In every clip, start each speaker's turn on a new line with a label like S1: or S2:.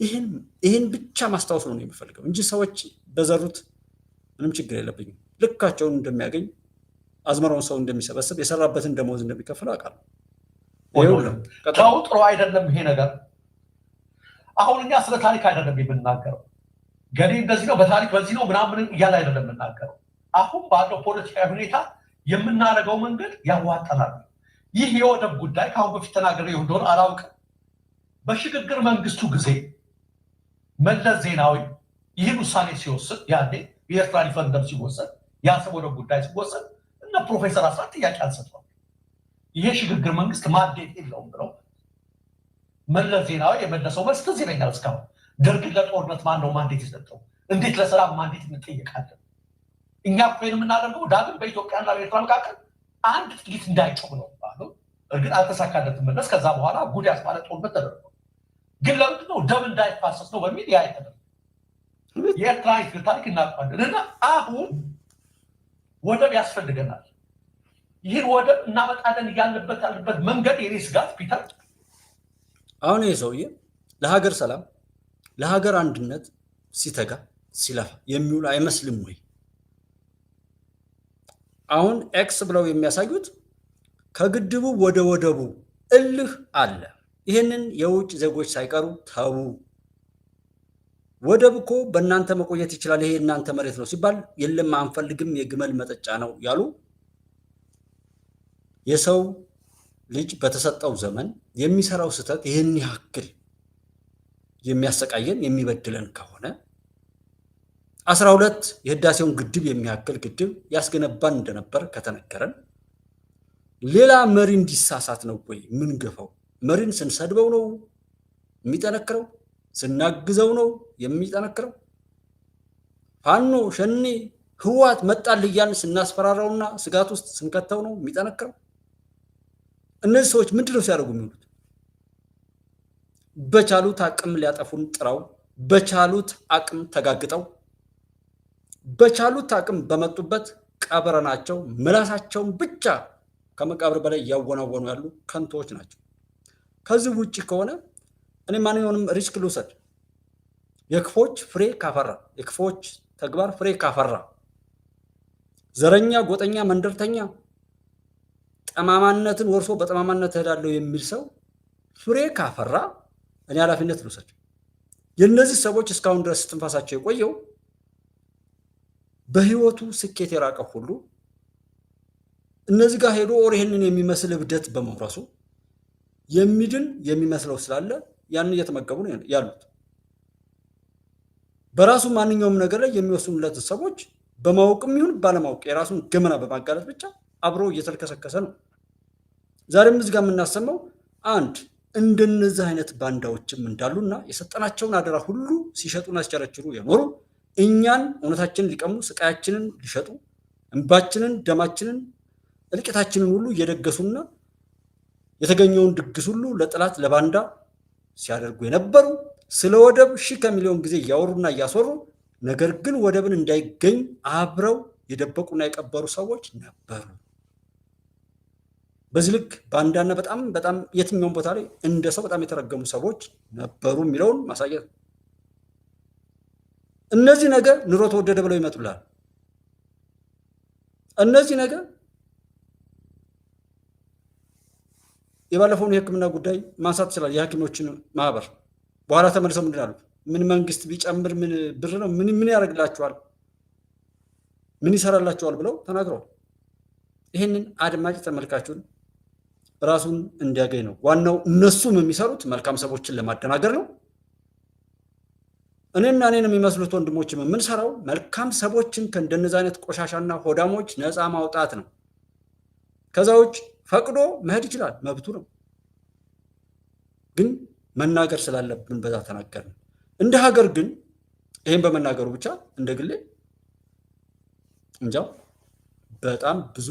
S1: ይሄን ብቻ ማስታወስ ነው የሚፈልገው እንጂ ሰዎች በዘሩት ምንም ችግር የለብኝም። ልካቸውን እንደሚያገኝ አዝመራውን ሰው እንደሚሰበስብ የሰራበትን ደሞዝ እንደሚከፍለው አውቃለሁ።
S2: ተው ጥሩ አይደለም ይሄ ነገር። አሁን እኛ ስለ ታሪክ አይደለም የምንናገረው። ገሌ እንደዚህ ነው በታሪክ በዚህ ነው ምናምን እያለ አይደለም የምንናገረው። አሁን ባለው ፖለቲካዊ ሁኔታ የምናደርገው መንገድ ያዋጣናል። ይህ የወደብ ጉዳይ ከአሁን በፊት ተናግሬው እንደሆነ አላውቅም። በሽግግር መንግስቱ ጊዜ መለስ ዜናዊ ይህን ውሳኔ ሲወስድ ያኔ የኤርትራ ሪፈረንደም ሲወሰድ የአሰብ ወደብ ጉዳይ ሲወሰድ እነ ፕሮፌሰር አስራት ጥያቄ አንስተዋል። ይሄ ሽግግር መንግስት ማንዴት የለውም ብለው መለስ ዜናዊ የመለሰው መልስ ትዝ ይለኛል እስካሁን። ደርግን ለጦርነት ማን ነው ማንዴት የሰጠው? እንዴት ለሰላም ማንዴት እንጠየቃለን? እኛ ፕሌን የምናደርገው ዳግም በኢትዮጵያና በኤርትራ መካከል አንድ ጥይት እንዳይጮህ ነው ባሉ። እርግጥ አልተሳካለትም መለስ። ከዛ በኋላ ጉድ ያስባለ ጦርነት ተደረገ። ግን ለምንድን ነው ደም እንዳይፋሰስ ነው በሚል ያ የተደረገ የኤርትራ ታሪክ እናውቃለን። እና አሁን ወደብ ያስፈልገናል። ይህን ወደብ እናመጣለን ያለበት መንገድ የኔ ስጋት ፒተር፣
S1: አሁን ይህ ሰውዬ ለሀገር ሰላም ለሀገር አንድነት ሲተጋ ሲለፋ የሚውል አይመስልም ወይ? አሁን ኤክስ ብለው የሚያሳዩት ከግድቡ ወደ ወደቡ እልህ አለ። ይህንን የውጭ ዜጎች ሳይቀሩ ተዉ። ወደብ እኮ በእናንተ መቆየት ይችላል፣ ይሄ እናንተ መሬት ነው ሲባል የለም አንፈልግም የግመል መጠጫ ነው ያሉ የሰው ልጅ በተሰጠው ዘመን የሚሰራው ስህተት ይህን ያክል የሚያሰቃየን የሚበድለን ከሆነ 12 የህዳሴውን ግድብ የሚያክል ግድብ ያስገነባን እንደነበር ከተነገረን ሌላ መሪ እንዲሳሳት ነው ወይ ምን ገፋው? መሪን ስንሰድበው ነው የሚጠነክረው? ስናግዘው ነው የሚጠነክረው? ፋኖ ሸኔ ህወሓት መጣል እያልን ስናስፈራራውና ስጋት ውስጥ ስንከተው ነው የሚጠነክረው? እነዚህ ሰዎች ምንድነው ሲያደርጉ የሚውሉት? በቻሉት አቅም ሊያጠፉን ጥረው፣ በቻሉት አቅም ተጋግጠው፣ በቻሉት አቅም በመጡበት ቀብረናቸው ምላሳቸውን ብቻ ከመቃብር በላይ እያወናወኑ ያሉ ከንቶዎች ናቸው። ከዚህ ውጭ ከሆነ እኔ ማንኛውንም ሪስክ ልውሰድ። የክፎች ፍሬ ካፈራ፣ የክፎች ተግባር ፍሬ ካፈራ፣ ዘረኛ፣ ጎጠኛ፣ መንደርተኛ ጠማማነትን ወርሶ በጠማማነት እሄዳለሁ የሚል ሰው ፍሬ ካፈራ እኔ ኃላፊነት ልውሰድ። የእነዚህ ሰዎች እስካሁን ድረስ ትንፋሳቸው የቆየው በህይወቱ ስኬት የራቀው ሁሉ እነዚህ ጋር ሄዶ ይህንን የሚመስል እብደት በመውረሱ የሚድን የሚመስለው ስላለ ያን እየተመገቡ ነው ያሉት። በራሱ ማንኛውም ነገር ላይ የሚወስኑለት ሰዎች በማወቅም ይሁን ባለማወቅ የራሱን ገመና በማጋለጥ ብቻ አብሮ እየተልከሰከሰ ነው። ዛሬም እዚህ ጋር የምናሰማው አንድ እንደነዚህ አይነት ባንዳዎችም እንዳሉና የሰጠናቸውን አደራ ሁሉ ሲሸጡና ሲቸረችሩ የኖሩ እኛን እውነታችንን ሊቀሙ ስቃያችንን ሊሸጡ እንባችንን ደማችንን እልቂታችንን ሁሉ እየደገሱና የተገኘውን ድግስ ሁሉ ለጠላት ለባንዳ ሲያደርጉ የነበሩ ስለ ወደብ ሺህ ከሚሊዮን ጊዜ እያወሩና እያስወሩ ነገር ግን ወደብን እንዳይገኝ አብረው የደበቁና የቀበሩ ሰዎች ነበሩ። በዚህ ልክ ባንዳና በጣም የትኛውን ቦታ ላይ እንደ ሰው በጣም የተረገሙ ሰዎች ነበሩ የሚለውን ማሳየት ነው። እነዚህ ነገር ኑሮ ተወደደ ብለው ይመጡላል። እነዚህ ነገር የባለፈውን የሕክምና ጉዳይ ማንሳት ይችላል። የሐኪሞችን ማህበር በኋላ ተመልሰው ምንድን አሉት? ምን መንግስት ቢጨምር ምን ብር ነው ምን ያደርግላቸዋል ምን ይሰራላቸዋል ብለው ተናግረዋል። ይህንን አድማጭ ተመልካቹን ራሱን እንዲያገኝ ነው ዋናው። እነሱም የሚሰሩት መልካም ሰዎችን ለማደናገር ነው። እኔን የሚመስሉት ወንድሞችም የምንሰራው መልካም ሰዎችን ከእንደነዚህ አይነት ቆሻሻና ሆዳሞች ነፃ ማውጣት ነው። ከዛ ውጭ ፈቅዶ መሄድ ይችላል፣ መብቱ ነው። ግን መናገር ስላለብን በዛ ተናገርን። እንደ ሀገር ግን ይሄን በመናገሩ ብቻ እንደ ግሌ እንጃው በጣም ብዙ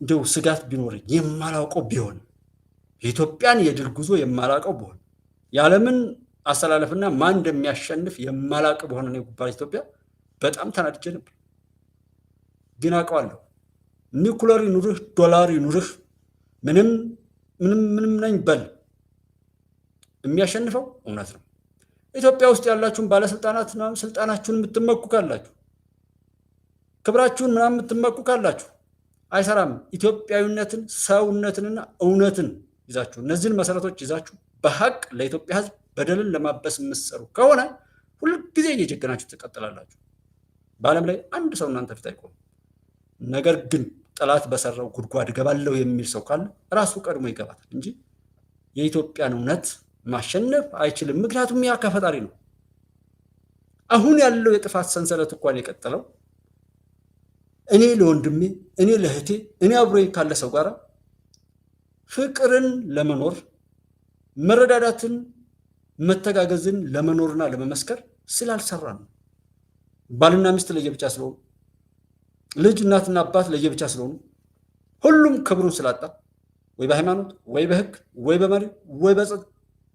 S1: እንደው ስጋት ቢኖርኝ የማላውቀው ቢሆን የኢትዮጵያን የድል ጉዞ የማላውቀው ቢሆን የዓለምን አስተላለፍና ማን እንደሚያሸንፍ የማላውቅ በሆነ ነው ጉባኤ ኢትዮጵያ በጣም ተናድጄ ነበር። ግን አውቀዋለሁ። ኒኩለር ይኑርህ ዶላር ይኑርህ ምንም ነኝ በል የሚያሸንፈው እውነት ነው። ኢትዮጵያ ውስጥ ያላችሁን ባለስልጣናት ምናምን ስልጣናችሁን የምትመኩ ካላችሁ ክብራችሁን ምናምን የምትመኩ ካላችሁ አይሰራም። ኢትዮጵያዊነትን ሰውነትንና እውነትን ይዛችሁ እነዚህን መሰረቶች ይዛችሁ በሐቅ ለኢትዮጵያ ሕዝብ በደልን ለማበስ የምትሰሩ ከሆነ ሁልጊዜ እየጀገናችሁ ትቀጥላላችሁ። በዓለም ላይ አንድ ሰው እናንተ ፊት አይቆምም። ነገር ግን ጠላት በሰራው ጉድጓድ ገባለሁ የሚል ሰው ካለ ራሱ ቀድሞ ይገባታል እንጂ የኢትዮጵያን እውነት ማሸነፍ አይችልም። ምክንያቱም ያ ከፈጣሪ ነው። አሁን ያለው የጥፋት ሰንሰለት እንኳን የቀጠለው እኔ ለወንድሜ፣ እኔ ለእህቴ፣ እኔ አብሮ ካለ ሰው ጋር ፍቅርን ለመኖር መረዳዳትን፣ መተጋገዝን ለመኖርና ለመመስከር ስላልሰራ ነው። ባልና ሚስት ለየብቻ ስለሆኑ፣ ልጅ እናትና አባት ለየብቻ ስለሆኑ፣ ሁሉም ክብሩን ስላጣ ወይ በሃይማኖት ወይ በህግ ወይ በመሪ ወይ በጸጥ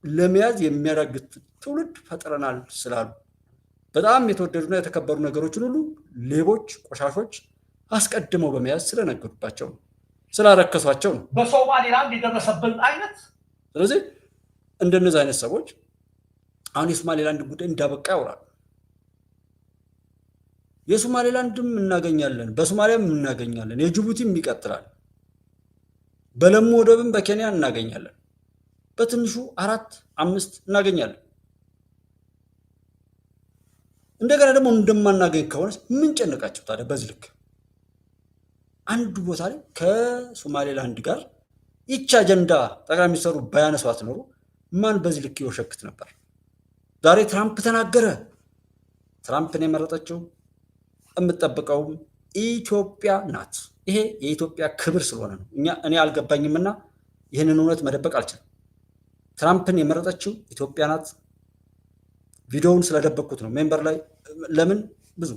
S1: ለመያዝ የሚያዳግት ትውልድ ፈጥረናል ስላሉ በጣም የተወደዱና የተከበሩ ነገሮችን ሁሉ ሌቦች፣ ቆሻሾች አስቀድመው በመያዝ ስለነገሩባቸው ነው፣ ስላረከሷቸው ነው።
S2: በሶማሌላንድ የደረሰብን አይነት።
S1: ስለዚህ እንደነዚህ አይነት ሰዎች አሁን የሶማሌላንድ ጉዳይ እንዳበቃ ያወራሉ። የሶማሌላንድም እናገኛለን፣ በሶማሊያም እናገኛለን፣ የጅቡቲም ይቀጥላል፣ በለሙ ወደብም በኬንያ እናገኛለን፣ በትንሹ 4-5 እናገኛለን። እንደገና ደግሞ እንደማናገኝ ከሆነ ምን ጨነቃቸው ታዲያ? በዚህ ልክ አንድ ቦታ ላይ ከሶማሌላንድ ጋር ይቺ አጀንዳ ጠቅላይ ሚኒስትሩ ባያነሷት ኖሮ ማን በዚህ ልክ ይወሸክት ነበር? ዛሬ ትራምፕ ተናገረ። ትራምፕን የመረጠችው የምጠብቀውም ኢትዮጵያ ናት። ይሄ የኢትዮጵያ ክብር ስለሆነ ነው። እኔ አልገባኝምና ይህንን እውነት መደበቅ አልችልም። ትራምፕን የመረጠችው ኢትዮጵያ ናት። ቪዲዮውን ስለደበቅኩት ነው ሜምበር ላይ ለምን ብዙ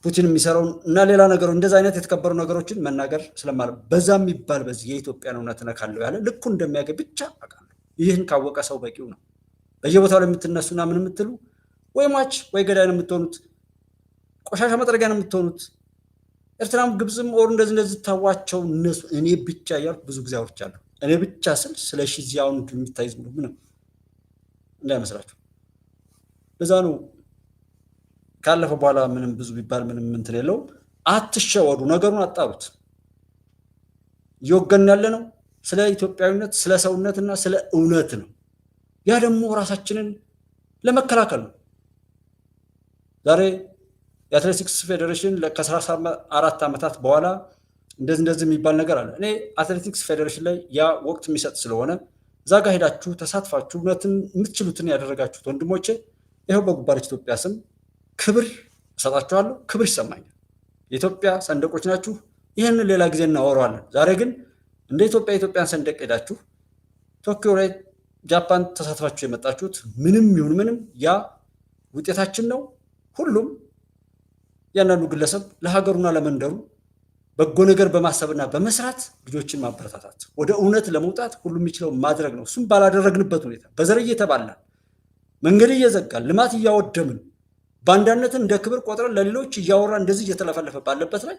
S1: ፑቲን የሚሰራውን እና ሌላ ነገሩ እንደዛ አይነት የተከበሩ ነገሮችን መናገር ስለማለት በዛ የሚባል በዚህ የኢትዮጵያን እውነት ነካለው ያለ ልኩ እንደሚያገኝ ብቻ አውቃለሁ። ይህን ካወቀ ሰው በቂው ነው። በየቦታው ላይ የምትነሱና ምን የምትሉ ወይ ሟች ወይ ገዳይ ነው የምትሆኑት፣ ቆሻሻ መጥረጊያ ነው የምትሆኑት። ኤርትራም ግብፅም ኦር እንደዚህ ታዋቸው እነሱ እኔ ብቻ እያልኩ ብዙ ጊዜ አውርቻለሁ። እኔ ብቻ ስል ስለ ሺዚያውን የሚታይዝ ምንም እንዳይመስላችሁ። ለዛ ነው ካለፈ በኋላ ምንም ብዙ ቢባል ምንም እንትን የለውም። አትሸወዱ፣ ነገሩን አጣሩት። እየወገን ያለ ነው ስለ ኢትዮጵያዊነት፣ ስለ ሰውነትና ስለ እውነት ነው። ያ ደግሞ ራሳችንን ለመከላከል ነው። ዛሬ የአትሌቲክስ ፌዴሬሽን ከ14 ዓመታት በኋላ እንደዚህ የሚባል ነገር አለ። እኔ አትሌቲክስ ፌዴሬሽን ላይ ያ ወቅት የሚሰጥ ስለሆነ እዛ ጋር ሄዳችሁ ተሳትፋችሁ እውነትን የምትችሉትን ያደረጋችሁት ወንድሞቼ ይኸው በጉባለች ኢትዮጵያ ስም ክብር እሰጣችኋለሁ። ክብር ይሰማኛል። የኢትዮጵያ ሰንደቆች ናችሁ። ይህንን ሌላ ጊዜ እናወራዋለን። ዛሬ ግን እንደ ኢትዮጵያ የኢትዮጵያን ሰንደቅ ሄዳችሁ ቶኪዮ ላይ ጃፓን ተሳትፋችሁ የመጣችሁት ምንም ይሁን ምንም ያ ውጤታችን ነው። ሁሉም ያንዳንዱ ግለሰብ ለሀገሩና ለመንደሩ በጎ ነገር በማሰብና በመስራት ልጆችን ማበረታታት፣ ወደ እውነት ለመውጣት ሁሉም የሚችለው ማድረግ ነው። እሱም ባላደረግንበት ሁኔታ በዘር እየተባላን መንገድ እየዘጋን ልማት እያወደምን በአንዳነትን እንደ ክብር ቆጥረን ለሌሎች እያወራ እንደዚህ እየተለፈለፈ ባለበት ላይ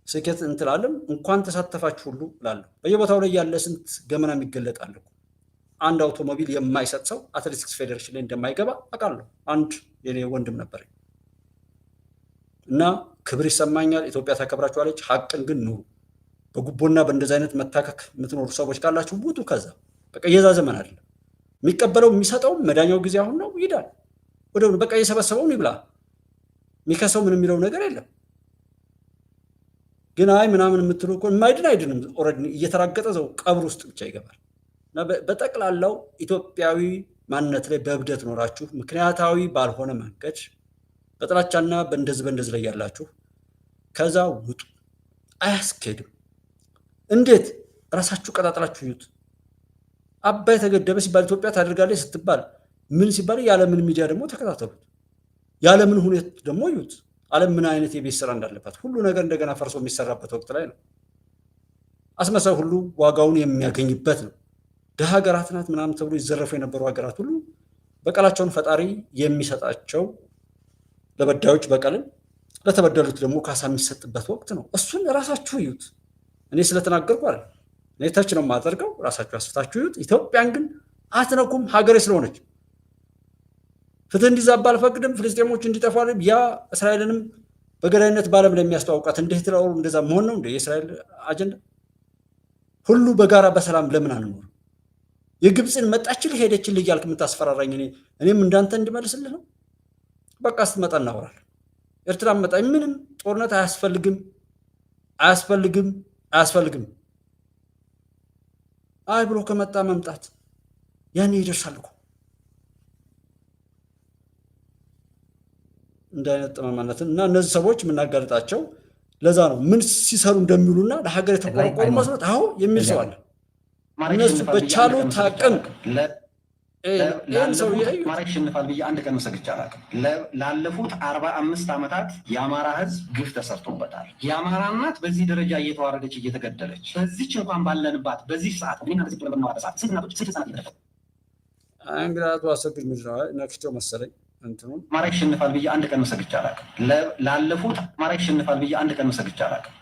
S1: ስኬት እንትላለም። እንኳን ተሳተፋችሁ ሁሉ እላለሁ። በየቦታው ላይ ያለ ስንት ገመና የሚገለጣል። አንድ አውቶሞቢል የማይሰጥ ሰው አትሌቲክስ ፌዴሬሽን ላይ እንደማይገባ አውቃለሁ። አንድ የኔ ወንድም ነበረኝ እና ክብር ይሰማኛል። ኢትዮጵያ ታከብራችኋለች። ሀቅን ግን ኑሩ። በጉቦና በእንደዚህ አይነት መታከክ የምትኖሩ ሰዎች ካላችሁ ውጡ። ከዛ በቃ የዛ ዘመን አይደለም። የሚቀበለው የሚሰጠውም መዳኛው ጊዜ አሁን ነው። ይሄዳል ወደ በቃ የሰበሰበውን ይብላ። የሚከሰው ምን የሚለው ነገር የለም። ግን አይ ምናምን የምትሉ እኮ የማይድን አይድንም። ኦልሬዲ እየተራገጠ ዘው ቀብር ውስጥ ብቻ ይገባል። እና በጠቅላላው ኢትዮጵያዊ ማንነት ላይ በእብደት ኖራችሁ ምክንያታዊ ባልሆነ መንገድ በጥላቻና በእንደዚህ ላይ ያላችሁ ከዛ ውጡ። አያስኬድም። እንዴት ራሳችሁ ቀጣጥላችሁ ይዩት። አባይ ተገደበ ሲባል ኢትዮጵያ ታደርጋለች ስትባል ምን ሲባል የዓለምን ሚዲያ ደግሞ ተከታተሉት። የዓለምን ሁኔታ ደግሞ ይዩት። ዓለም ምን አይነት የቤት ስራ እንዳለባት ሁሉ ነገር እንደገና ፈርሶ የሚሰራበት ወቅት ላይ ነው። አስመሳይ ሁሉ ዋጋውን የሚያገኝበት ነው። ደሃ ሀገራት ናት ምናምን ተብሎ ይዘረፉ የነበሩ ሀገራት ሁሉ በቀላቸውን ፈጣሪ የሚሰጣቸው ለበዳዮች በቀልን ለተበደሉት ደግሞ ካሳ የሚሰጥበት ወቅት ነው። እሱን ራሳችሁ ይዩት። እኔ ስለተናገርኩ አይደል፣ እኔ ታች ነው የማደርገው። ራሳችሁ አስፍታችሁ ይዩት። ኢትዮጵያን ግን አትነኩም። ሀገሬ ስለሆነች ፍትህ እንዲዛባ አልፈቅድም፣ ፍልስጤሞች እንዲጠፉ ያ እስራኤልንም በገዳይነት በዓለም ላይ የሚያስተዋውቃት እንደ ሂትለሩ እንደዛ መሆን ነው እንደ የእስራኤል አጀንዳ? ሁሉ በጋራ በሰላም ለምን አንኖር? የግብፅን መጣችልህ ሄደችልህ እያልክ የምታስፈራራኝ እኔም እንዳንተ እንድመልስልህ ነው? በቃ ስትመጣ እናወራለን። ኤርትራ መጣ፣ ምንም ጦርነት አያስፈልግም አያስፈልግም አያስፈልግም አይ ብሎ ከመጣ መምጣት ያኔ ይደርሳል እኮ። እንደ አይነት ጠማማነትን እና እነዚህ ሰዎች የምናጋልጣቸው ለዛ ነው። ምን ሲሰሩ እንደሚሉና ለሀገር የተቆረቆሩ መስሎት አዎ የሚል ሰው አለ። እነሱ በቻሉት አቅም
S3: አማራ ይሸንፋል ብዬ አንድ ቀን ሰግቼ አላውቅም። ላለፉት 45 ዓመታት የአማራ ህዝብ ግፍ ተሰርቶበታል። የአማራ እናት በዚህ ደረጃ እየተዋረደች እየተገደለች፣ በዚች እንኳን ባለንባት በዚህ ሰዓት ስንት እናቶች ስንት ህጻናት እየተደፈሩ
S1: እንግዲህ አሰግድ ምድር ነክቸው መሰለኝ
S3: አማራ ይሸንፋል ብዬ አንድ ቀን ሰግቼ አላውቅም። አማራ ይሸንፋል ብዬ አንድ ቀን ሰግቼ አላውቅም።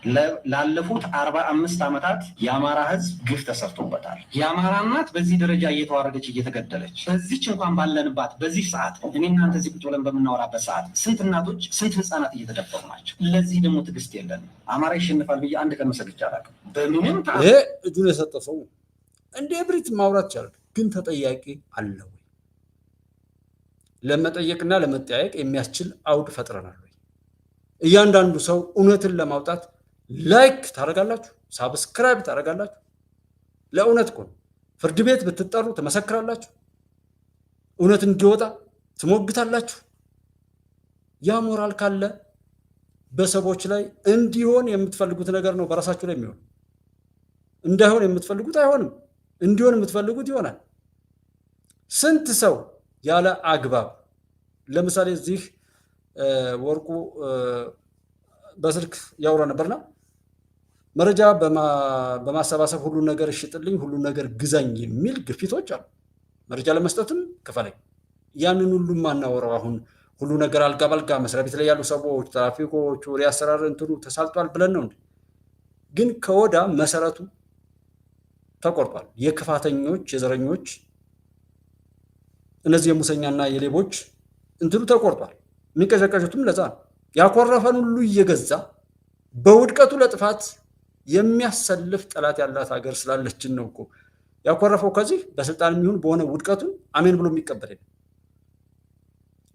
S3: ላለፉት 45 ዓመታት የአማራ ህዝብ ግፍ ተሰርቶበታል። የአማራ እናት በዚህ ደረጃ እየተዋረደች እየተገደለች፣ በዚች እንኳን ባለንባት በዚህ ሰዓት እኔ እናንተ እዚህ ቁጭ ብለን በምናወራበት ሰዓት ስንት እናቶች ስንት ህፃናት እየተደፈሩ ናቸው። ለዚህ ደግሞ ትዕግስት የለንም። አማራ ይሸንፋል ብዬ አንድ ቀን ሰግቼ አላውቅም። በምንም
S1: ይሄ እጁን የሰጠ ሰው እንደ ብሪት ማውራት ይቻላል፣ ግን ተጠያቂ አለው ለመጠየቅና ለመጠያየቅ የሚያስችል አውድ ፈጥረናል ወይ? እያንዳንዱ ሰው እውነትን ለማውጣት ላይክ ታደርጋላችሁ፣ ሳብስክራይብ ታደርጋላችሁ። ለእውነት እኮ ፍርድ ቤት ብትጠሩ ትመሰክራላችሁ፣ እውነት እንዲወጣ ትሞግታላችሁ። ያ ሞራል ካለ በሰዎች ላይ እንዲሆን የምትፈልጉት ነገር ነው በራሳችሁ ላይ የሚሆን። እንዳይሆን የምትፈልጉት አይሆንም፣ እንዲሆን የምትፈልጉት ይሆናል። ስንት ሰው ያለ አግባብ ለምሳሌ እዚህ ወርቁ በስልክ ያወራ ነበርና መረጃ በማሰባሰብ ሁሉ ነገር እሽጥልኝ፣ ሁሉ ነገር ግዛኝ የሚል ግፊቶች አሉ። መረጃ ለመስጠትም ክፈለኝ። ያንን ሁሉ ማናወራው አሁን ሁሉ ነገር አልጋ ባልጋ መስሪያ ቤት ላይ ያሉ ሰዎች ትራፊኮቹ ሪያሰራር እንትኑ ተሳልጧል ብለን ነው እንዴ? ግን ከወዳ መሰረቱ ተቆርጧል። የክፋተኞች የዘረኞች እነዚህ የሙሰኛና የሌቦች እንትኑ ተቆርጧል። የሚቀዠቀዡትም ለዛ ነው። ያኮረፈን ሁሉ እየገዛ በውድቀቱ ለጥፋት የሚያሰልፍ ጠላት ያላት ሀገር ስላለችን ነው እኮ ያኮረፈው። ከዚህ በስልጣን የሚሆን በሆነ ውድቀቱን አሜን ብሎ የሚቀበል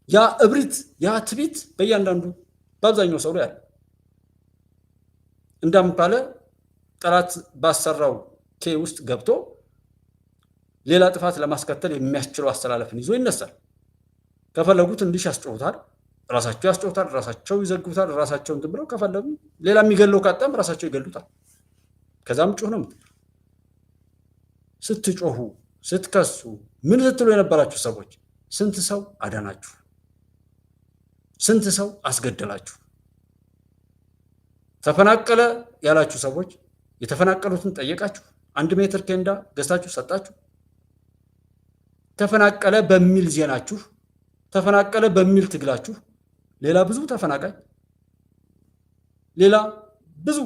S1: ያ እብሪት ያ ትቢት በእያንዳንዱ በአብዛኛው ሰው ላይ አለ። እንዳምባለ ጠላት ባሰራው ኬ ውስጥ ገብቶ ሌላ ጥፋት ለማስከተል የሚያስችለው አስተላለፍን ይዞ ይነሳል። ከፈለጉት እንዲህ ያስጮሁታል፣ ራሳቸው ያስጮሁታል፣ ራሳቸው ይዘግቡታል፣ ራሳቸው እንትን ብለው ከፈለጉ ሌላ የሚገለው ካጣም ራሳቸው ይገሉታል። ከዛም ጮህ ነው። ስትጮሁ ስትከሱ ምን ስትሉ የነበራችሁ ሰዎች ስንት ሰው አዳናችሁ? ስንት ሰው አስገደላችሁ? ተፈናቀለ ያላችሁ ሰዎች የተፈናቀሉትን ጠየቃችሁ? 1 ሜትር ኬንዳ ገዝታችሁ ሰጣችሁ? ተፈናቀለ በሚል ዜናችሁ፣ ተፈናቀለ በሚል ትግላችሁ ሌላ ብዙ ተፈናቃይ ሌላ ብዙ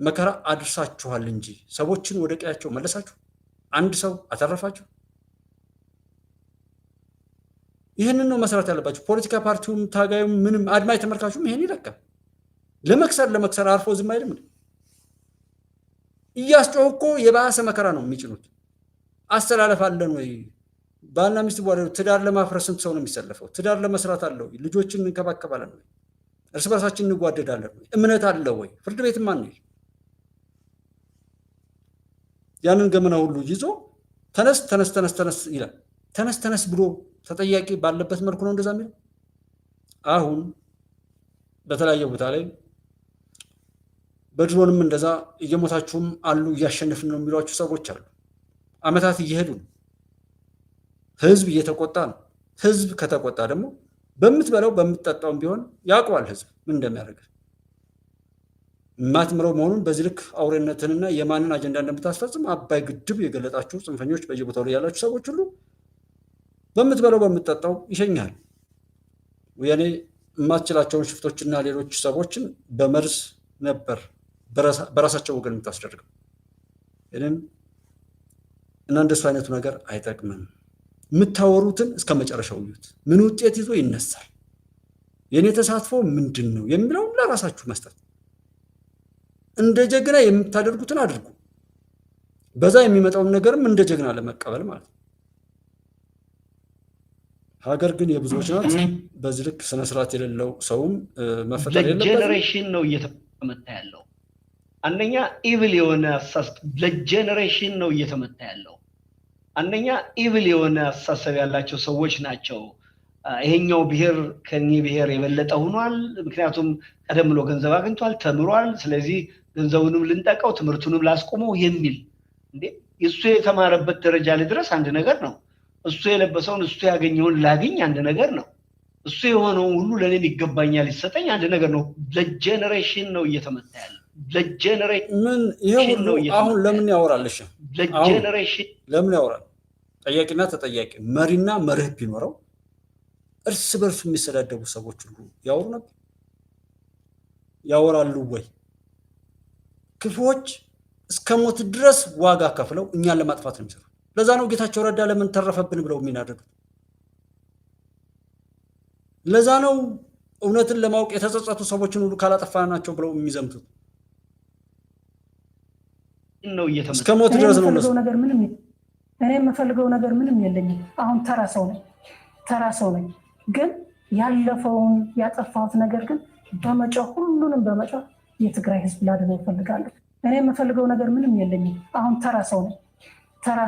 S1: መከራ አድርሳችኋል እንጂ ሰዎችን ወደ ቀያቸው መለሳችሁ? አንድ ሰው አተረፋችሁ? ይህንን ነው መስራት ያለባችሁ። ፖለቲካ ፓርቲውም ታጋዩም ምንም አድማጭ ተመልካቹም ይሄን ይለቀም። ለመክሰር አርፎ ዝም አይልም። እያስጮሁ እኮ የባሰ መከራ ነው የሚጭኑት። አስተላለፋለን ወይ? ባልና ሚስት ትዳር ለማፍረስ ስንት ሰው ነው የሚሰለፈው? ትዳር ለመስራት አለ ወይ? ልጆችን እንከባከባለን ወይ? እርስ በርሳችን እንጓደዳለን ወይ? እምነት አለ ወይ? ፍርድ ቤት ማን ነው? ያንን ገመና ሁሉ ይዞ ተነስ ተነስ ተነስ ተነስ ይላል። ተነስ ተነስ ብሎ ተጠያቂ ባለበት መልኩ ነው እንደዛ የሚለው። አሁን በተለያየ ቦታ ላይ በድሮንም እንደዛ እየሞታችሁም አሉ እያሸነፍን ነው የሚሏችሁ ሰዎች አሉ። አመታት እየሄዱ ነው። ህዝብ እየተቆጣ ነው። ህዝብ ከተቆጣ ደግሞ በምትበላው በምትጠጣውም ቢሆን ያውቀዋል ህዝብ ምን እንደሚያደርግ። የማትምረው መሆኑን በዚህ ልክ አውሬነትንና የማንን አጀንዳ እንደምታስፈጽም አባይ ግድብ የገለጣችሁ ጽንፈኞች በየቦታው ላይ ያላችሁ ሰዎች ሁሉ በምትበላው በምትጠጣው ይሸኛል። ወያኔ የማትችላቸውን ሽፍቶችና ሌሎች ሰዎችን በመርዝ ነበር በራሳቸው ወገን የምታስደርገው። ይህንን እና እንደሱ አይነቱ ነገር አይጠቅምም። የምታወሩትን እስከ መጨረሻው ይዩት። ምን ውጤት ይዞ ይነሳል፣ የኔ ተሳትፎ ምንድነው የሚለው ለራሳችሁ መስጠት። እንደ ጀግና የምታደርጉትን አድርጉ። በዛ የሚመጣውን ነገርም እንደ ጀግና ለመቀበል ማለት ነው። ሀገር ግን የብዙዎች ናት። በዚህ ልክ ስነ ስርዓት የሌለው ሰውም መፈጠር የለበትም።
S4: ጀነሬሽን ነው እየተመታ ያለው። አንደኛ ኢቪል የሆነ ለጀነሬሽን ነው እየተመታ ያለው። አንደኛ ኢቪል የሆነ አስተሳሰብ ያላቸው ሰዎች ናቸው። ይሄኛው ብሔር ከኔ ብሔር የበለጠ ሆኗል፣ ምክንያቱም ቀደም ብሎ ገንዘብ አግኝቷል፣ ተምሯል፣ ስለዚህ ገንዘቡንም ልንጠቀው ትምህርቱንም ላስቆመው የሚል እንዴ እሱ የተማረበት ደረጃ ለድረስ አንድ ነገር ነው። እሱ የለበሰውን እሱ ያገኘውን ላግኝ አንድ ነገር ነው። እሱ የሆነውን ሁሉ ለኔ ይገባኛል ይሰጠኝ አንድ ነገር ነው። ለጀነሬሽን ነው እየተመታ ያለው። ለጀነሬሽን
S1: ምን ይሄ ሁሉ አሁን ለምን ያወራልሽ?
S4: ለጀነሬሽን
S1: ለምን ያወራል? ጠያቂና ተጠያቂ መሪና መርህ ቢኖረው እርስ በርሱ የሚሰዳደቡ ሰዎች ሁሉ ያወሩ ነበር? ያወራሉ ወይ? ክፉዎች እስከ ሞት ድረስ ዋጋ ከፍለው እኛን ለማጥፋት ነው የሚሰሩት። ለዛ ነው ጌታቸው ረዳ ለምን ተረፈብን ብለው የሚናደዱት። ለዛ ነው እውነትን ለማወቅ የተጸጸቱ ሰዎችን ሁሉ ካላጠፋናቸው ብለው የሚዘምቱት። እስከ ሞት ድረስ ነው እነሱ።
S5: እኔ የምፈልገው ነገር ምንም የለኝም። አሁን ተራ ሰው ነኝ። ግን ያለፈውን ያጠፋሁት ነገር ግን በመጫው ሁሉንም በመጫው የትግራይ ህዝብ ላድነው እፈልጋለሁ። እኔ የምፈልገው ነገር ምንም የለኝም። አሁን ተራ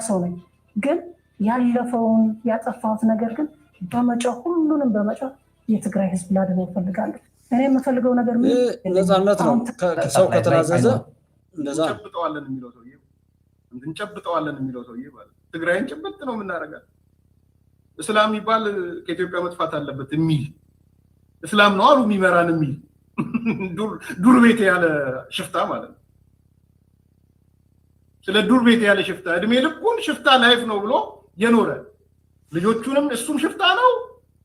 S5: ሰው ነኝ። ግን ያለፈውን ያጠፋሁት ነገር ግን በመጫው ሁሉንም በመጫው የትግራይ ህዝብ ላድነው እፈልጋለሁ። እኔ የምፈልገው ነገር ምንም
S1: ነፃነት ነው። ሰው ከተናዘዘ እንደዛ
S6: እንጨብጠዋለን የሚለው ሰውዬ ማለት ትግራይን ጭብጥ ነው የምናደርጋት። እስላም የሚባል ከኢትዮጵያ መጥፋት አለበት የሚል እስላም ነው አሉ የሚመራን የሚል ዱር ቤት ያለ ሽፍታ ማለት ነው። ስለ ዱር ቤት ያለ ሽፍታ እድሜ ልኩን ሽፍታ ላይፍ ነው ብሎ የኖረ ልጆቹንም እሱም ሽፍታ ነው።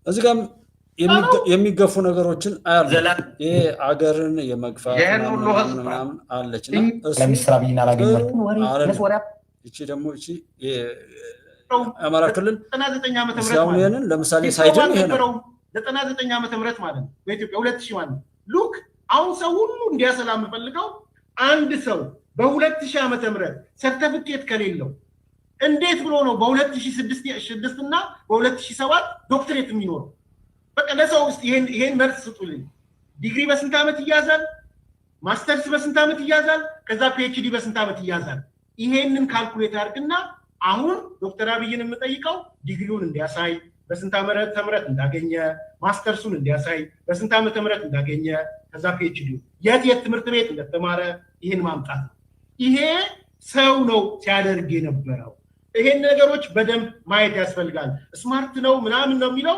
S1: እዚህ ጋር የሚገፉ ነገሮችን አያሉ። ይሄ አገርን የመግፋት ምናምን አለች እና እቺ ደግሞ እቺ አማራ ክልል
S6: 99 ዓመተ
S1: ምህረት ለምሳሌ ሳይድን ይሄ ነው
S6: 99 ዓመተ ምህረት ማለት ነው። በኢትዮጵያ 2000 ማለት ሉክ አሁን ሰው ሁሉ እንዲያሰላ የምፈልገው አንድ ሰው በ2000 ዓመተ ምህረት ሰርተፊኬት ከሌለው እንዴት ብሎ ነው በ2006 እና በ2007 ዶክትሬት የሚኖረው? በቃ ለሰው ውስጥ ይሄን መልስ ስጡልኝ። ዲግሪ በስንት ዓመት ይያዛል? ማስተርስ በስንት ዓመት ይያዛል? ከዛ ፒኤችዲ በስንት ዓመት ይያዛል? ይሄንን ካልኩሌት አድርግና አሁን ዶክተር አብይን የምጠይቀው ዲግሪውን እንዲያሳይ በስንት ዓመተ ምህረት እንዳገኘ፣ ማስተርሱን እንዲያሳይ በስንት ዓመተ ምህረት እንዳገኘ፣ ከዛ ፒኤችዲ የት ትምህርት ቤት እንደተማረ ይሄን ማምጣት ነው። ይሄ ሰው ነው ሲያደርግ የነበረው። ይሄን ነገሮች በደንብ ማየት ያስፈልጋል። ስማርት ነው ምናምን ነው የሚለው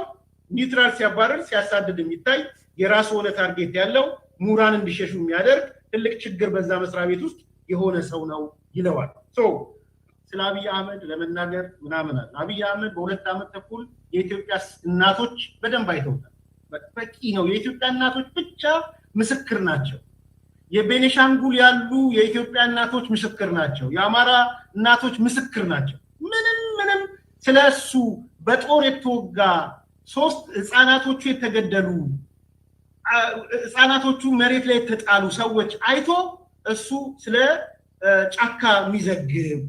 S6: ኒውትራል ሲያባረር ሲያሳድድ የሚታይ የራሱ ሆነ ታርጌት ያለው ምሁራን እንዲሸሹ የሚያደርግ ትልቅ ችግር በዛ መስሪያ ቤት ውስጥ የሆነ ሰው ነው ይለዋል። ስለ አብይ አህመድ ለመናገር ምናምን አለ። አብይ አህመድ በ2 ዓመት ተኩል የኢትዮጵያ እናቶች በደንብ አይተውታል። በቂ ነው። የኢትዮጵያ እናቶች ብቻ ምስክር ናቸው። የቤኒሻንጉል ያሉ የኢትዮጵያ እናቶች ምስክር ናቸው። የአማራ እናቶች ምስክር ናቸው። ምንም ስለሱ በጦር የተወጋ 3 ህፃናቶቹ የተገደሉ ህፃናቶቹ መሬት ላይ የተጣሉ ሰዎች አይቶ እሱ ስለ ጫካ የሚዘግብ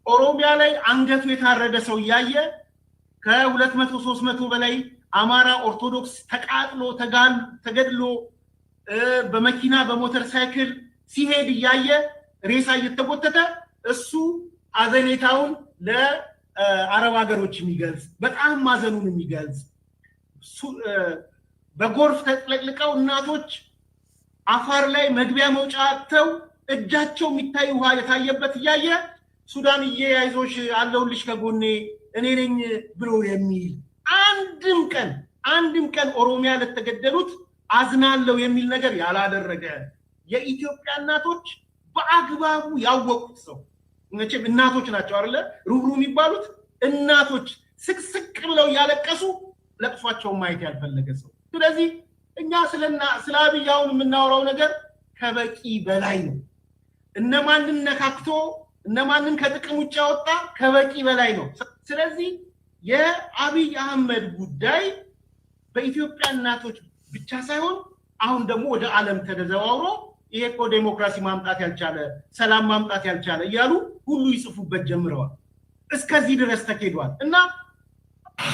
S6: ኦሮሚያ ላይ አንገቱ የታረደ ሰው እያየ ከ200-300 በላይ አማራ ኦርቶዶክስ ተቃጥሎ ተገድሎ በመኪና በሞተር ሳይክል ሲሄድ እያየ ሬሳ እየተጎተተ እሱ አዘኔታውን ለአረብ ሀገሮች የሚገልጽ በጣም ማዘኑን የሚገልጽ በጎርፍ ተጥለቅልቀው እናቶች አፋር ላይ መግቢያ መውጫ አጥተው እጃቸው የሚታይ ውሃ የታየበት እያየ ሱዳንዬ አይዞሽ አለሁልሽ ከጎኔ እኔ ነኝ ብሎ የሚል አንድም ቀን ኦሮሚያ ለተገደሉት አዝናለሁ የሚል ነገር ያላደረገ የኢትዮጵያ እናቶች በአግባቡ ያወቁት ሰው መቼም እናቶች ናቸው አይደለ ሩሩ የሚባሉት እናቶች ስቅስቅ ብለው ያለቀሱ ለቅሷቸውን ማየት ያልፈለገ ሰው። ስለዚህ እኛ ስለ አብይ አሁን የምናወራው ነገር ከበቂ በላይ ነው። እነማንን ነካክቶ እነማንን ከጥቅም ውጭ ያወጣ ከበቂ በላይ ነው። ስለዚህ የአብይ አህመድ ጉዳይ በኢትዮጵያ እናቶች ብቻ ሳይሆን አሁን ደግሞ ወደ ዓለም ተዘዋውሮ ይሄ እኮ ዴሞክራሲ ማምጣት ያልቻለ ሰላም ማምጣት ያልቻለ እያሉ ሁሉ ይጽፉበት ጀምረዋል። እስከዚህ ድረስ ተኬዷል እና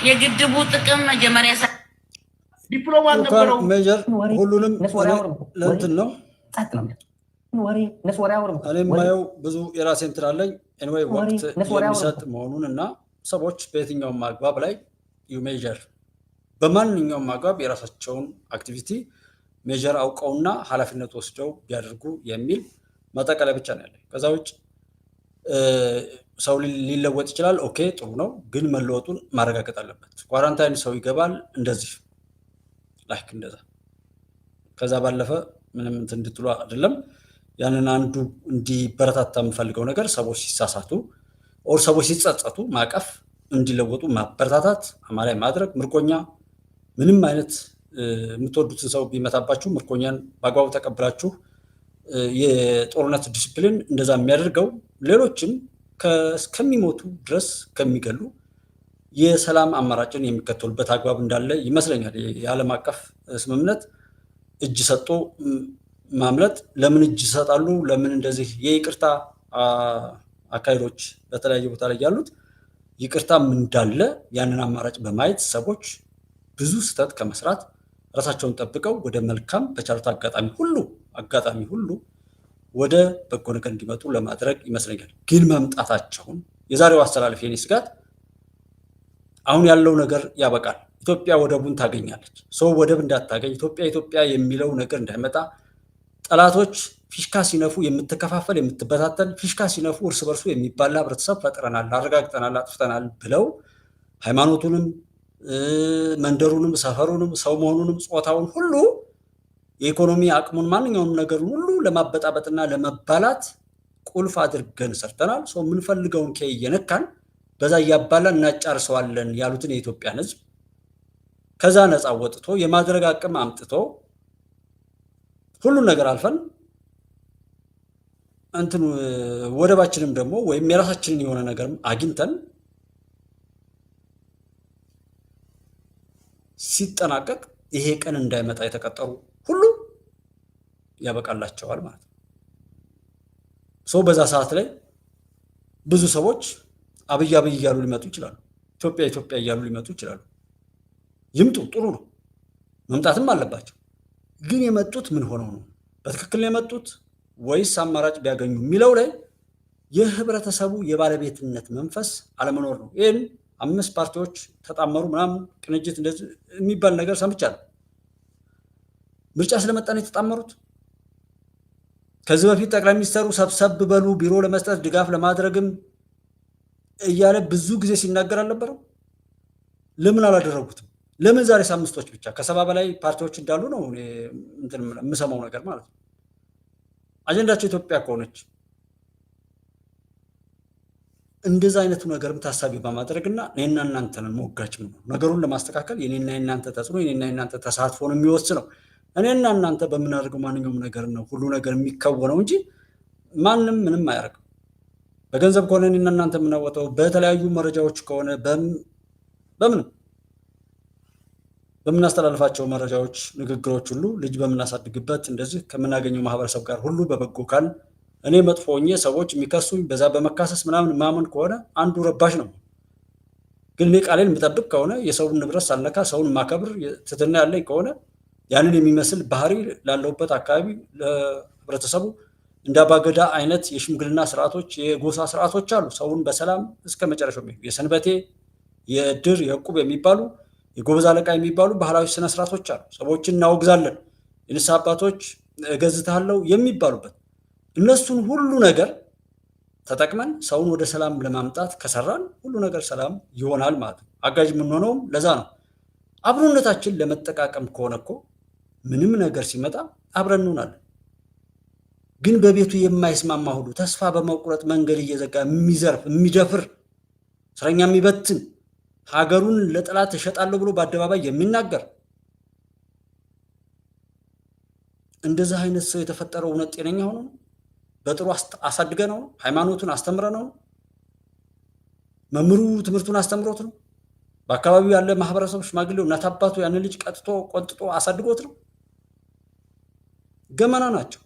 S7: የግድቡ ጥቅም መጀመሪያ
S6: ዲፕሎማት ነበረው
S1: ሜጀር ሁሉንም ለእንትን ነው እኔ የማየው ብዙ የራሴ እንትን አለኝ። ኤንዌይ ወቅት የሚሰጥ መሆኑን እና ሰዎች በየትኛውም አግባብ ላይ ዩ ሜጀር በማንኛውም አግባብ የራሳቸውን አክቲቪቲ ሜጀር አውቀውና ኃላፊነት ወስደው ቢያደርጉ የሚል ማጠቃለያ ብቻ ነው ያለኝ። ከዛ ውጭ ሰው ሊለወጥ ይችላል። ኦኬ ጥሩ ነው፣ ግን መለወጡን ማረጋገጥ አለበት። ኳራንታይን ሰው ይገባል እንደዚህ ላይክ እንደዛ። ከዛ ባለፈ ምንም እንትን እንድትሉ አይደለም። ያንን አንዱ እንዲበረታታ የምፈልገው ነገር ሰዎች ሲሳሳቱ ኦር ሰዎች ሲጸጸቱ ማቀፍ፣ እንዲለወጡ ማበረታታት፣ አማላይ ማድረግ። ምርኮኛ ምንም አይነት የምትወዱትን ሰው ቢመታባችሁ ምርኮኛን በአግባቡ ተቀብላችሁ የጦርነት ዲስፕሊን እንደዛ የሚያደርገው ሌሎችም እስከሚሞቱ ድረስ ከሚገሉ የሰላም አማራጭን የሚከተሉበት አግባብ እንዳለ ይመስለኛል። የዓለም አቀፍ ስምምነት እጅ ሰጥቶ ማምለጥ ለምን እጅ ይሰጣሉ? ለምን እንደዚህ የይቅርታ አካሄዶች በተለያየ ቦታ ላይ ያሉት ይቅርታም እንዳለ ያንን አማራጭ በማየት ሰዎች ብዙ ስህተት ከመስራት ራሳቸውን ጠብቀው ወደ መልካም በቻሉት አጋጣሚ ሁሉ ወደ በጎ ነገር እንዲመጡ ለማድረግ ይመስለኛል። ግን መምጣታቸውን የዛሬው አስተላለፍ የኔ ስጋት አሁን ያለው ነገር ያበቃል፣ ኢትዮጵያ ወደቡን ታገኛለች፣ ሰው ወደብ እንዳታገኝ ኢትዮጵያ የሚለው ነገር እንዳይመጣ ጠላቶች ፊሽካ ሲነፉ የምትከፋፈል የምትበታተን ፊሽካ ሲነፉ እርስ በርሱ የሚባላ ህብረተሰብ ፈጥረናል፣ አረጋግጠናል፣ አጥፍተናል ብለው ሃይማኖቱንም መንደሩንም ሰፈሩንም ሰው መሆኑንም ጾታውን ሁሉ የኢኮኖሚ አቅሙን ማንኛውም ነገር ሁሉ ለማበጣበጥና ለመባላት ቁልፍ አድርገን ሰርተናል። ሰው የምንፈልገውን ከይ እየነካን በዛ እያባላን እናጫርሰዋለን ያሉትን የኢትዮጵያን ህዝብ ከዛ ነፃ ወጥቶ የማድረግ አቅም አምጥቶ ሁሉን ነገር አልፈን እንትን ወደባችንም ደግሞ ወይም የራሳችንን የሆነ ነገር አግኝተን ሲጠናቀቅ ይሄ ቀን እንዳይመጣ የተቀጠሩ ሁሉ ያበቃላቸዋል ማለት ነው። ሰው በዛ ሰዓት ላይ ብዙ ሰዎች አብይ እያሉ ሊመጡ ይችላሉ። ኢትዮጵያ እያሉ ሊመጡ ይችላሉ። ይምጡ፣ ጥሩ ነው፣ መምጣትም አለባቸው። ግን የመጡት ምን ሆነው ነው? በትክክል ነው የመጡት ወይስ አማራጭ ቢያገኙ የሚለው ላይ የህብረተሰቡ የባለቤትነት መንፈስ አለመኖር ነው። ይህን 5 ፓርቲዎች ተጣመሩ ምናምን ቅንጅት እንደዚህ የሚባል ነገር ሰምቻለሁ። ምርጫ ስለመጣ ነው የተጣመሩት። ከዚህ በፊት ጠቅላይ ሚኒስትሩ ሰብሰብ በሉ ቢሮ ለመስጠት ድጋፍ ለማድረግም እያለ ብዙ ጊዜ ሲናገር አልነበረም? ለምን አላደረጉትም? ለምን ዛሬ 5ቶች ብቻ? ከ70 በላይ ፓርቲዎች እንዳሉ ነው የምሰማው ነገር ማለት ነው። አጀንዳቸው ኢትዮጵያ ከሆነች እንደዛ አይነቱ ነገርም ታሳቢ በማድረግና እኔና እናንተን ሞጋች ነው ነገሩን ለማስተካከል የኔና የናንተ ተጽዕኖ የኔና የናንተ ተሳትፎ ነው የሚወስነው። እኔና እናንተ በምናደርገው ማንኛውም ነገር ነው ሁሉ ነገር የሚከወነው እንጂ ማንም ምንም አያደርግም። በገንዘብ ከሆነ እኔና እናንተ የምናወጣው፣ በተለያዩ መረጃዎች ከሆነ በምንም በምናስተላልፋቸው መረጃዎች፣ ንግግሮች ሁሉ ልጅ በምናሳድግበት እንደዚህ ከምናገኘው ማህበረሰብ ጋር ሁሉ በበጎ ካል እኔ መጥፎ ሆኜ ሰዎች የሚከሱኝ በዛ በመካሰስ ምናምን ማመን ከሆነ አንዱ ረባሽ ነው። ግን እኔ ቃሌን የምጠብቅ ከሆነ የሰውን ንብረት ሳልነካ ሰውን ማከብር ትህትና ያለኝ ከሆነ ያንን የሚመስል ባህሪ ላለሁበት አካባቢ ለህብረተሰቡ እንደ አባገዳ አይነት የሽምግልና ስርዓቶች፣ የጎሳ ስርዓቶች አሉ። ሰውን በሰላም እስከ መጨረሻው የሰንበቴ፣ የእድር፣ የዕቁብ የሚባሉ የጎበዝ አለቃ የሚባሉ ባህላዊ ስነ ስርዓቶች አሉ። ሰዎችን እናወግዛለን፣ የንስሐ አባቶች እገዝታለሁ የሚባሉበት እነሱን ሁሉ ነገር ተጠቅመን ሰውን ወደ ሰላም ለማምጣት ከሰራን ሁሉ ነገር ሰላም ይሆናል ማለት ነው። አጋዥ የምንሆነውም ለዛ ነው። አብሮነታችን ለመጠቃቀም ከሆነ እኮ ምንም ነገር ሲመጣ አብረን እንሆናለን። ግን በቤቱ የማይስማማ ሁሉ ተስፋ በመቁረጥ መንገድ እየዘጋ የሚዘርፍ የሚደፍር እስረኛ የሚበትን ሀገሩን ለጠላት እሸጣለሁ ብሎ በአደባባይ የሚናገር እንደዛ አይነት ሰው የተፈጠረው እውነት ጤነኛ ሆኖ ነው? በጥሩ አሳድገ ነው? ሃይማኖቱን አስተምረ ነው? መምህሩ ትምህርቱን አስተምሮት ነው? በአካባቢው ያለ ማህበረሰብ ሽማግሌው እናት አባቱ ያንን ልጅ ቀጥቶ ቆንጥጦ አሳድጎት ነው። ገመና ናቸው።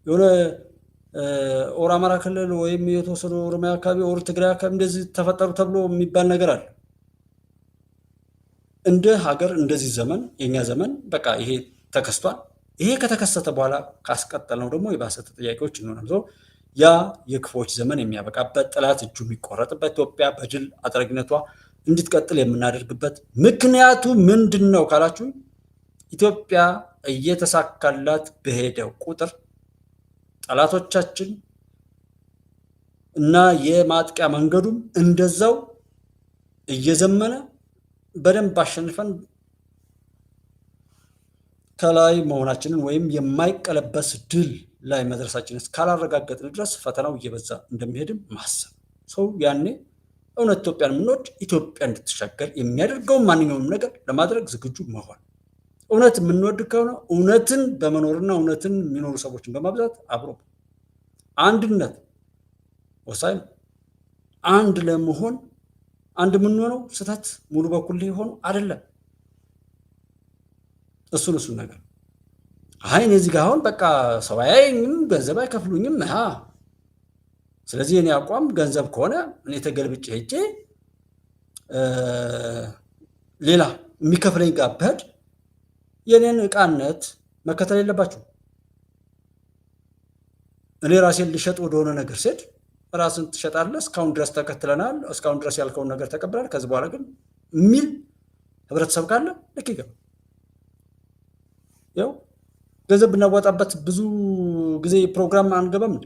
S1: የሆነ ኦር አማራ ክልል ወይም የተወሰኑ ኦሮሚያ አካባቢ ኦር ትግራይ አካባቢ እንደዚህ ተፈጠሩ ተብሎ የሚባል ነገር አለ። እንደ ሀገር እንደዚህ ዘመን የኛ ዘመን በቃ ይሄ ተከስቷል። ይሄ ከተከሰተ በኋላ ካስቀጠልነው ደግሞ የባሰ ተጠያቂዎች እንሆናለን። ያ የክፎች ዘመን የሚያበቃበት ጠላት እጁ የሚቆረጥበት ኢትዮጵያ በድል አድራጊነቷ እንድትቀጥል የምናደርግበት ምክንያቱ ምንድን ነው ካላችሁ ኢትዮጵያ እየተሳካላት በሄደው ቁጥር ጠላቶቻችን እና የማጥቂያ መንገዱም እንደዛው እየዘመነ በደንብ አሸንፈን ከላይ መሆናችንን ወይም የማይቀለበስ ድል ላይ መድረሳችንን እስካላረጋገጥን ድረስ ፈተናው እየበዛ እንደሚሄድም ማሰብ ሰው ያኔ እውነት ኢትዮጵያን የምንወድ ኢትዮጵያ እንድትሻገር የሚያደርገውን ማንኛውም ነገር ለማድረግ ዝግጁ መሆን እውነት የምንወድ ከሆነ እውነትን በመኖርና እውነትን የሚኖሩ ሰዎችን በማብዛት አብሮ አንድነት ወሳኝ አንድ ለመሆን አንድ የምንሆነው ስህተት ሙሉ በኩል ሊሆኑ አይደለም። እሱን ነገር እኔ እዚህ ጋር አሁን በቃ ሰው አያየኝም፣ ገንዘብ አይከፍሉኝም። ስለዚህ እኔ አቋም ገንዘብ ከሆነ እኔ ተገልብጬ ሄጄ ሌላ የሚከፍለኝ ጋር ብሄድ የኔን ዕቃነት መከተል የለባችሁ። እኔ ራሴን ልሸጥ ወደሆነ ነገር ስሄድ ራስን ትሸጣለህ፣ እስካሁን ድረስ ተከትለናል፣ እስካሁን ድረስ ያልከውን ነገር ተቀብለናል፣ ከዚህ በኋላ ግን የሚል ህብረተሰብ ካለ ልክ ይገባ። ያው ገንዘብ ብናዋጣበት ብዙ ጊዜ ፕሮግራም አንገባም እንዴ?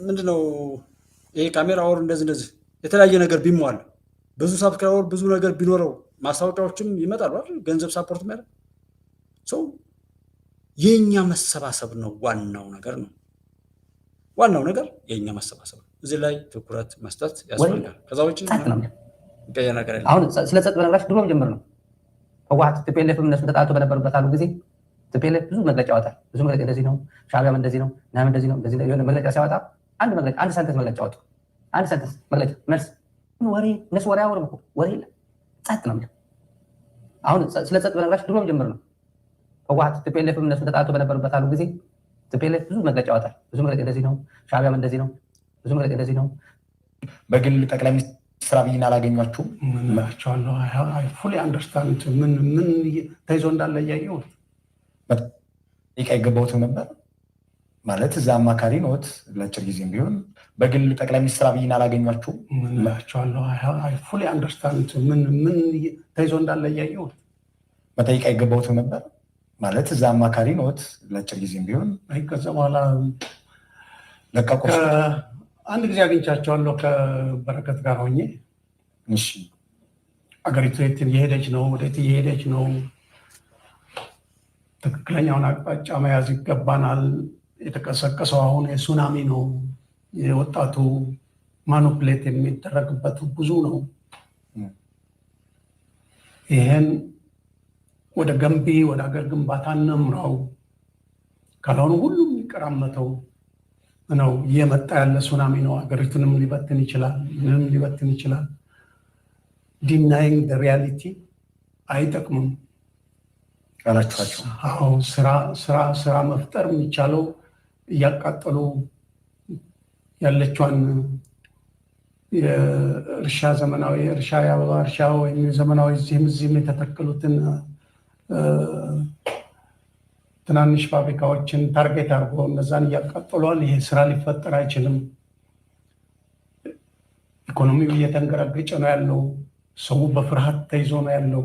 S1: ምንድነው ይሄ ካሜራ ወር እንደዚህ የተለያየ ነገር ቢሟላ ብዙ ሳብስክራይበር ብዙ ነገር ቢኖረው ማስታወቂያዎችም ይመጣሉ አይደል? ገንዘብ ሳፖርት ማለት ሰው የኛ መሰባሰብ ነው። ዋናው ነገር የኛ መሰባሰብ ነው። እዚህ ላይ ትኩረት መስጠት ያስፈልጋል። ከዛ ውጭ ቀየ ነገር የለም።
S8: አሁን ስለ ጸጥ በነገራችን ድሮም ጀምር ነው። ህወሓት ቲፒኤልኤፍ እነሱ ተጣልቶ በነበሩበት አሉ ጊዜ ቲፒኤልኤፍ ብዙ መግለጫ ያወጣል። ብዙ መግለጫ እንደዚህ ነው፣ ሻዕቢያም እንደዚህ ነው፣ ምናምን እንደዚህ ነው፣ እንደዚህ ነው። የሆነ መግለጫ ሲያወጣ አንድ ሰንተንስ መግለጫ አወጡ። አንድ ሰንተንስ መግለጫ መልስ ወሬ እነሱ ወሬ አወሩ እኮ ወሬ የለም፣ ጸጥ ነው የሚለው። አሁን ስለ ጸጥ በነገራችን ድሮም ጀምር ነው። ህወሓት ቲፒኤልኤፍ እነሱ ተጣልቶ በነበሩበት አሉ ጊዜ ቲፒኤልኤፍ ብዙ መግለጫ ያወጣል። ብዙ መግለጫ እንደዚህ ነው፣ ሻዕቢያም እንደዚህ ነው፣ ብዙ መግለጫ እንደዚህ ነው።
S3: በግል ጠቅላይ ሚኒስትር አብይን አላገኟችሁም?
S6: እላቸዋለሁ። ፉሊ አንደርስታንድ ምን ተይዞ እንዳለ እያየሁ
S3: ጠይቃ የገባሁትም ነበር ማለት እዛ አማካሪ ኖት ለአጭር ጊዜም ቢሆን በግል ጠቅላይ ሚኒስትር አብይን አላገኟችሁም?
S6: እላቸዋለሁ። ፉሊ አንደርስታንድ ምን ተይዞ እንዳለ እያየሁ
S3: መጠይቃ የገባሁትም ነበር ማለት እዛ አማካሪ ኖት ለአጭር ጊዜም ቢሆን
S6: ከዛ በኋላ
S3: ለቀቁ።
S6: አንድ ጊዜ አግኝቻቸዋለሁ ከበረከት ጋር ሆኜ።
S3: እሺ
S6: አገሪቱ የት እየሄደች ነው? ወዴት እየሄደች ነው? ትክክለኛውን አቅጣጫ መያዝ ይገባናል። የተቀሰቀሰው አሁን የሱናሚ ነው። የወጣቱ ማኑፕሌት የሚደረግበት ብዙ ነው። ይሄን ወደ ገንቢ ወደ ሀገር ግንባታ እንምራው፣ ካልሆነ ሁሉም የሚቀራመተው ነው። እየመጣ ያለ ሱናሚ ነው። ሀገሪቱንም ሊበትን ይችላል፣ ምንም ሊበትን ይችላል። ዲናይንግ ሪያሊቲ አይጠቅምም
S3: አላችኋቸው።
S6: አዎ ስራ መፍጠር የሚቻለው እያቃጠሉ ያለችዋን የእርሻ ዘመናዊ እርሻ የአበባ እርሻ ወይም ዘመናዊ እዚህም የተተከሉትን ትናንሽ ፋብሪካዎችን ታርጌት አድርጎ እነዛን እያቃጠሏል። ይሄ ስራ ሊፈጠር አይችልም። ኢኮኖሚው እየተንገራገጨ ነው ያለው። ሰው በፍርሃት ተይዞ ነው ያለው።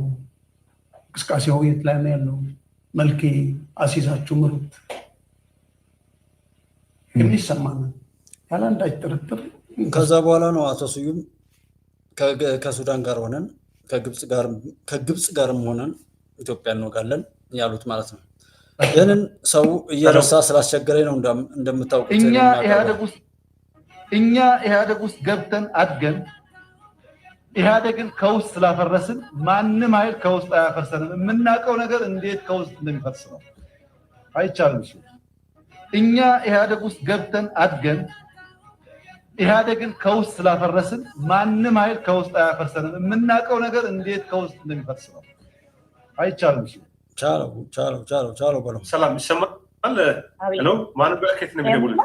S6: እንቅስቃሴው የት ላይ ነው ያለው? መልክ አሲዛችሁ ምሩት የሚሰማን ያለ አንዳች ጥርጥር።
S1: ከዛ በኋላ ነው አቶ ስዩም ከሱዳን ጋር ሆነን ከግብፅ ጋርም ሆነን ኢትዮጵያ እንወጋለን ያሉት ማለት ነው። ይህንን ሰው እየረሳ ስላስቸገረኝ ነው እንደምታውቁት።
S9: እኛ ኢህአዴግ ውስጥ ገብተን አድገን ኢህአዴግን ከውስጥ ስላፈረስን ማንም ኃይል ከውስጥ አያፈርሰንም። የምናውቀው ነገር እንዴት ከውስጥ እንደሚፈርስ ነው። አይቻልም። እኛ ኢህአዴግ ውስጥ ገብተን አድገን ኢህአዴግን ከውስጥ ስላፈረስን ማንም ኃይል ከውስጥ አያፈርሰንም። የምናውቀው ነገር እንዴት ከውስጥ እንደሚፈርስ ነው። አይቻልም።
S1: ቻለው በለው።
S10: ሰላም ይሰማል? ሄሎ፣ ማን ከየት ነው የሚደውሉት?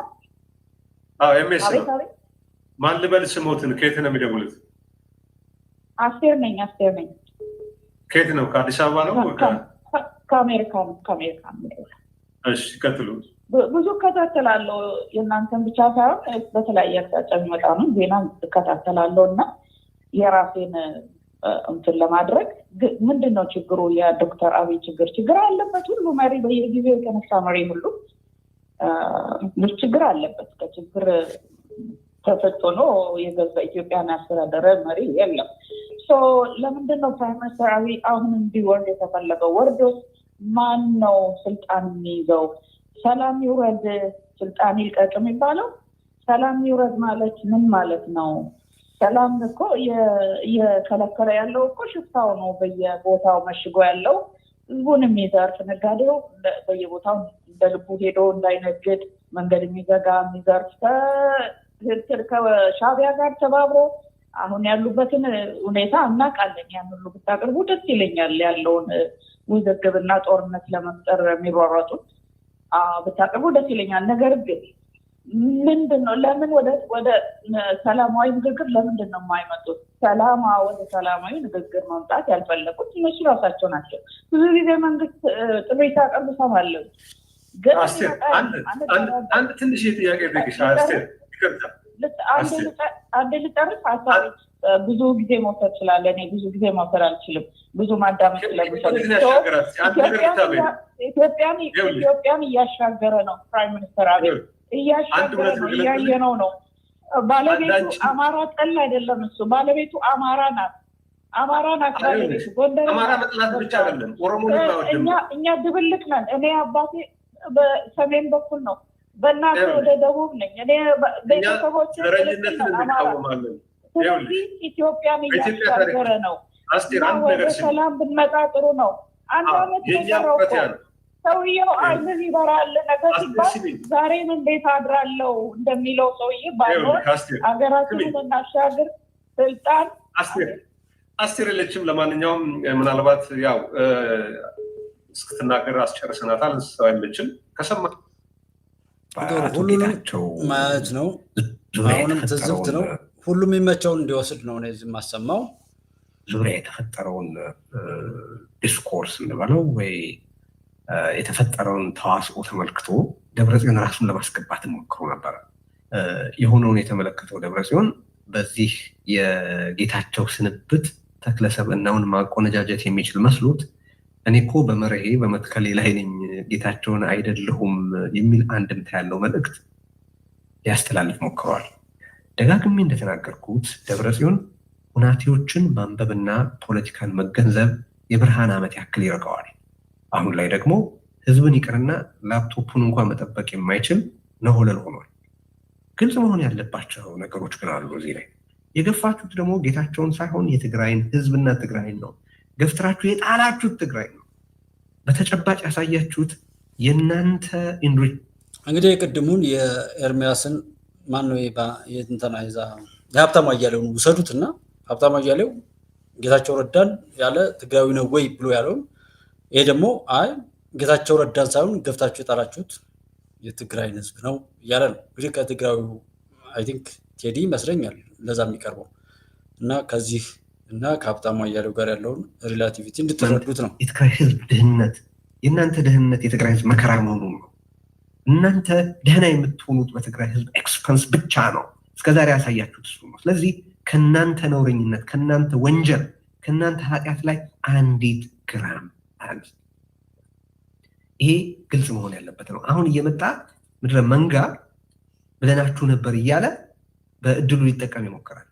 S10: አዎ ኤምኤስ ነው። ማን ልበል ስሞትን? ከየት ነው የሚደውሉት?
S11: አስቴር ነኝ።
S10: ከየት ነው? ከአዲስ አበባ ነው?
S11: ከአሜሪካ ነው።
S10: እሺ ቀጥሉ።
S11: ብዙ እከታተላለሁ፣ የእናንተን ብቻ ሳይሆን በተለያየ አቅጣጫ የሚመጣ ነው ዜና እከታተላለሁ እና የራሴን እንትን ለማድረግ ምንድን ነው ችግሩ? የዶክተር አብይ ችግር አለበት። ሁሉ መሪ በየጊዜው የተነሳ መሪ ሁሉ ብዙ ችግር አለበት። ከችግር ተፈጥኖ የገዛ ኢትዮጵያን ያስተዳደረ መሪ የለም። ለምንድን ነው ፕራይም ሚኒስትር አብይ አሁን እንዲወርድ የተፈለገው? ወርዶስ ማን ነው ስልጣን የሚይዘው? ሰላም ይውረድ ስልጣን ይልቀቅ የሚባለው? ሰላም ይውረድ ማለት ምን ማለት ነው? ሰላም እኮ እየከለከለ ያለው እኮ ሽፍታው ነው። በየቦታው መሽጎ ያለው ህዝቡን የሚዘርፍ ነጋዴው በየቦታው እንደ ልቡ ሄዶ እንዳይነግድ መንገድ የሚዘጋ የሚዘርፍ ከሻዕቢያ ጋር ተባብሮ አሁን ያሉበትን ሁኔታ እናውቃለን። ያን ሁሉ ብታቀርቡ ደስ ይለኛል። ያለውን ውዝግብና ጦርነት ለመፍጠር የሚሯሯጡት ብታቀርቡ ደስ ይለኛል። ነገር ግን ምንድን ነው ለምን ወደ ሰላማዊ ንግግር ለምንድን ነው የማይመጡት? ወደ ሰላማዊ ንግግር መምጣት ያልፈለጉት እነሱ ራሳቸው ናቸው። ብዙ ጊዜ መንግስት ጥሪ ሲያቀርብ እሰማለሁ። ግን
S10: አንድ ትንሽ ጥያቄ ጠይቅሽ አስቴር፣
S11: አንድ ልጨርስ ሀሳቤ። ብዙ ጊዜ መውሰድ ስላለ እኔ ብዙ ጊዜ መውሰድ አልችልም። ብዙ ማዳመጥ ስለሚፈልግ ኢትዮጵያን እያሻገረ ነው ፕራይም ሚኒስትር አብይ እያሻገረ ነው። እያየነው ነው። ባለቤቱ አማራ ጠል አይደለም። እሱ ባለቤቱ አማራ ናት። ባለቤቱ ጎንደር። እኛ ድብልቅ ነን። እኔ አባቴ በሰሜን በኩል ነው፣ በእናቴ ወደ ደቡብ ነኝ። እኔ ቤተሰቦች ስለዚህ ኢትዮጵያን እያሻገረ ነው። ወደ ሰላም ብንመጣ ጥሩ ነው። አንድ አመት የሰራው ሰውየው አይንን ይበራል ነገር ሲባል ዛሬን እንዴት አድራለው እንደሚለው ሰውዬ ባይሆን ሀገራችንን እናሻግር። ስልጣን
S10: አስቴር የለችም። ለማንኛውም ምናልባት ያው እስክትናገር አስጨርሰናታል። ሰው አይለችም። ከሰማ
S1: ሁሉንም ማየት ነው። አሁንም ትዝብት ነው። ሁሉም የሚመቸውን እንዲወስድ ነው እዚህ የማሰማው።
S3: ዙሪያ የተፈጠረውን ዲስኮርስ እንበለው ወይ የተፈጠረውን ተዋስኦ ተመልክቶ ደብረጽዮን ራሱን ለማስገባት ሞክሮ ነበረ። የሆነውን የተመለከተው ደብረጽዮን በዚህ የጌታቸው ስንብት ተክለሰብዕናውን ማቆነጃጀት የሚችል መስሎት እኔ እኮ በመርሄ በመትከሌ ላይ ነኝ ጌታቸውን አይደለሁም የሚል አንድምታ ያለው መልእክት ሊያስተላልፍ ሞክረዋል። ደጋግሜ እንደተናገርኩት ደብረጽዮን ሁናቴዎችን ማንበብና ፖለቲካን መገንዘብ የብርሃን ዓመት ያክል ይርቀዋል። አሁን ላይ ደግሞ ህዝብን ይቅርና ላፕቶፑን እንኳን መጠበቅ የማይችል ነሆለል ሆኗል። ግልጽ መሆን ያለባቸው ነገሮች ግን አሉ። እዚህ ላይ የገፋችሁት ደግሞ ጌታቸውን ሳይሆን የትግራይን ህዝብና ትግራይን ነው። ገፍትራችሁ የጣላችሁት ትግራይ ነው። በተጨባጭ ያሳያችሁት የእናንተ
S1: እንግዲህ የቅድሙን የኤርሚያስን ማነው የእንትና የሀብታሙ አያሌውን ውሰዱት እና ሀብታሙ አያሌው ጌታቸው ረዳን ያለ ትግራዊ ነው ወይ ብሎ ያለውን ይሄ ደግሞ አይ ጌታቸው ረዳን ሳይሆን ገፍታችሁ የጣላችሁት የትግራይን ህዝብ ነው እያለ ነው። እንግዲህ ከትግራዊ አይ ቲንክ ቴዲ ይመስለኛል ለዛ የሚቀርበው እና ከዚህ እና ከሀብታሙ አያሌው ጋር ያለውን ሪላቲቪቲ እንድትረዱት ነው።
S3: የትግራይ ህዝብ ድህነት የእናንተ ድህነት የትግራይ ህዝብ መከራ መሆኑ ነው። እናንተ ደህና የምትሆኑት በትግራይ ህዝብ ኤክስፐንስ ብቻ ነው። እስከዛሬ ያሳያችሁት እሱ ነው። ስለዚህ ከእናንተ ነውረኝነት፣ ከእናንተ ወንጀል፣ ከእናንተ ኃጢአት ላይ አንዲት ግራም አለ። ይሄ ግልጽ መሆን ያለበት ነው። አሁን እየመጣ ምድረ መንጋ ብለናችሁ ነበር እያለ በእድሉ ሊጠቀም ይሞክራል።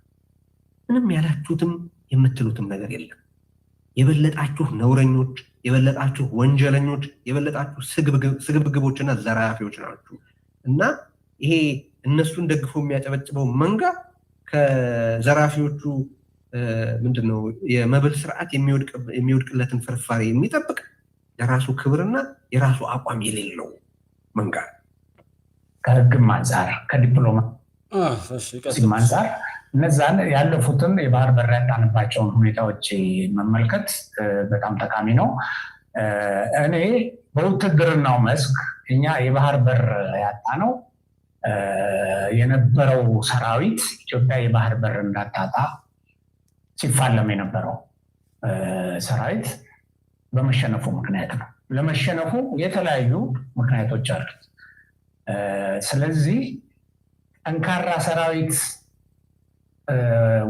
S3: ምንም ያላችሁትም የምትሉትም ነገር የለም። የበለጣችሁ ነውረኞች፣ የበለጣችሁ ወንጀለኞች፣ የበለጣችሁ ስግብግቦችና ዘራፊዎች ናችሁ እና ይሄ እነሱን ደግፎ የሚያጨበጭበው መንጋ ከዘራፊዎቹ ምንድነው የመብል ስርዓት የሚወድቅለትን ፍርፋሪ የሚጠብቅ የራሱ ክብርና የራሱ አቋም የሌለው መንጋ
S12: ከህግም አንጻር ከዲፕሎማ
S1: ከዚህም
S12: አንጻር እነዛን ያለፉትን የባህር በር ያጣንባቸውን ሁኔታዎች መመልከት በጣም ጠቃሚ ነው። እኔ በውትድርናው መስክ እኛ የባህር በር ያጣነው የነበረው ሰራዊት ኢትዮጵያ የባህር በር እንዳታጣ ሲፋለም የነበረው ሰራዊት በመሸነፉ ምክንያት ነው። ለመሸነፉ የተለያዩ ምክንያቶች አሉት። ስለዚህ ጠንካራ ሰራዊት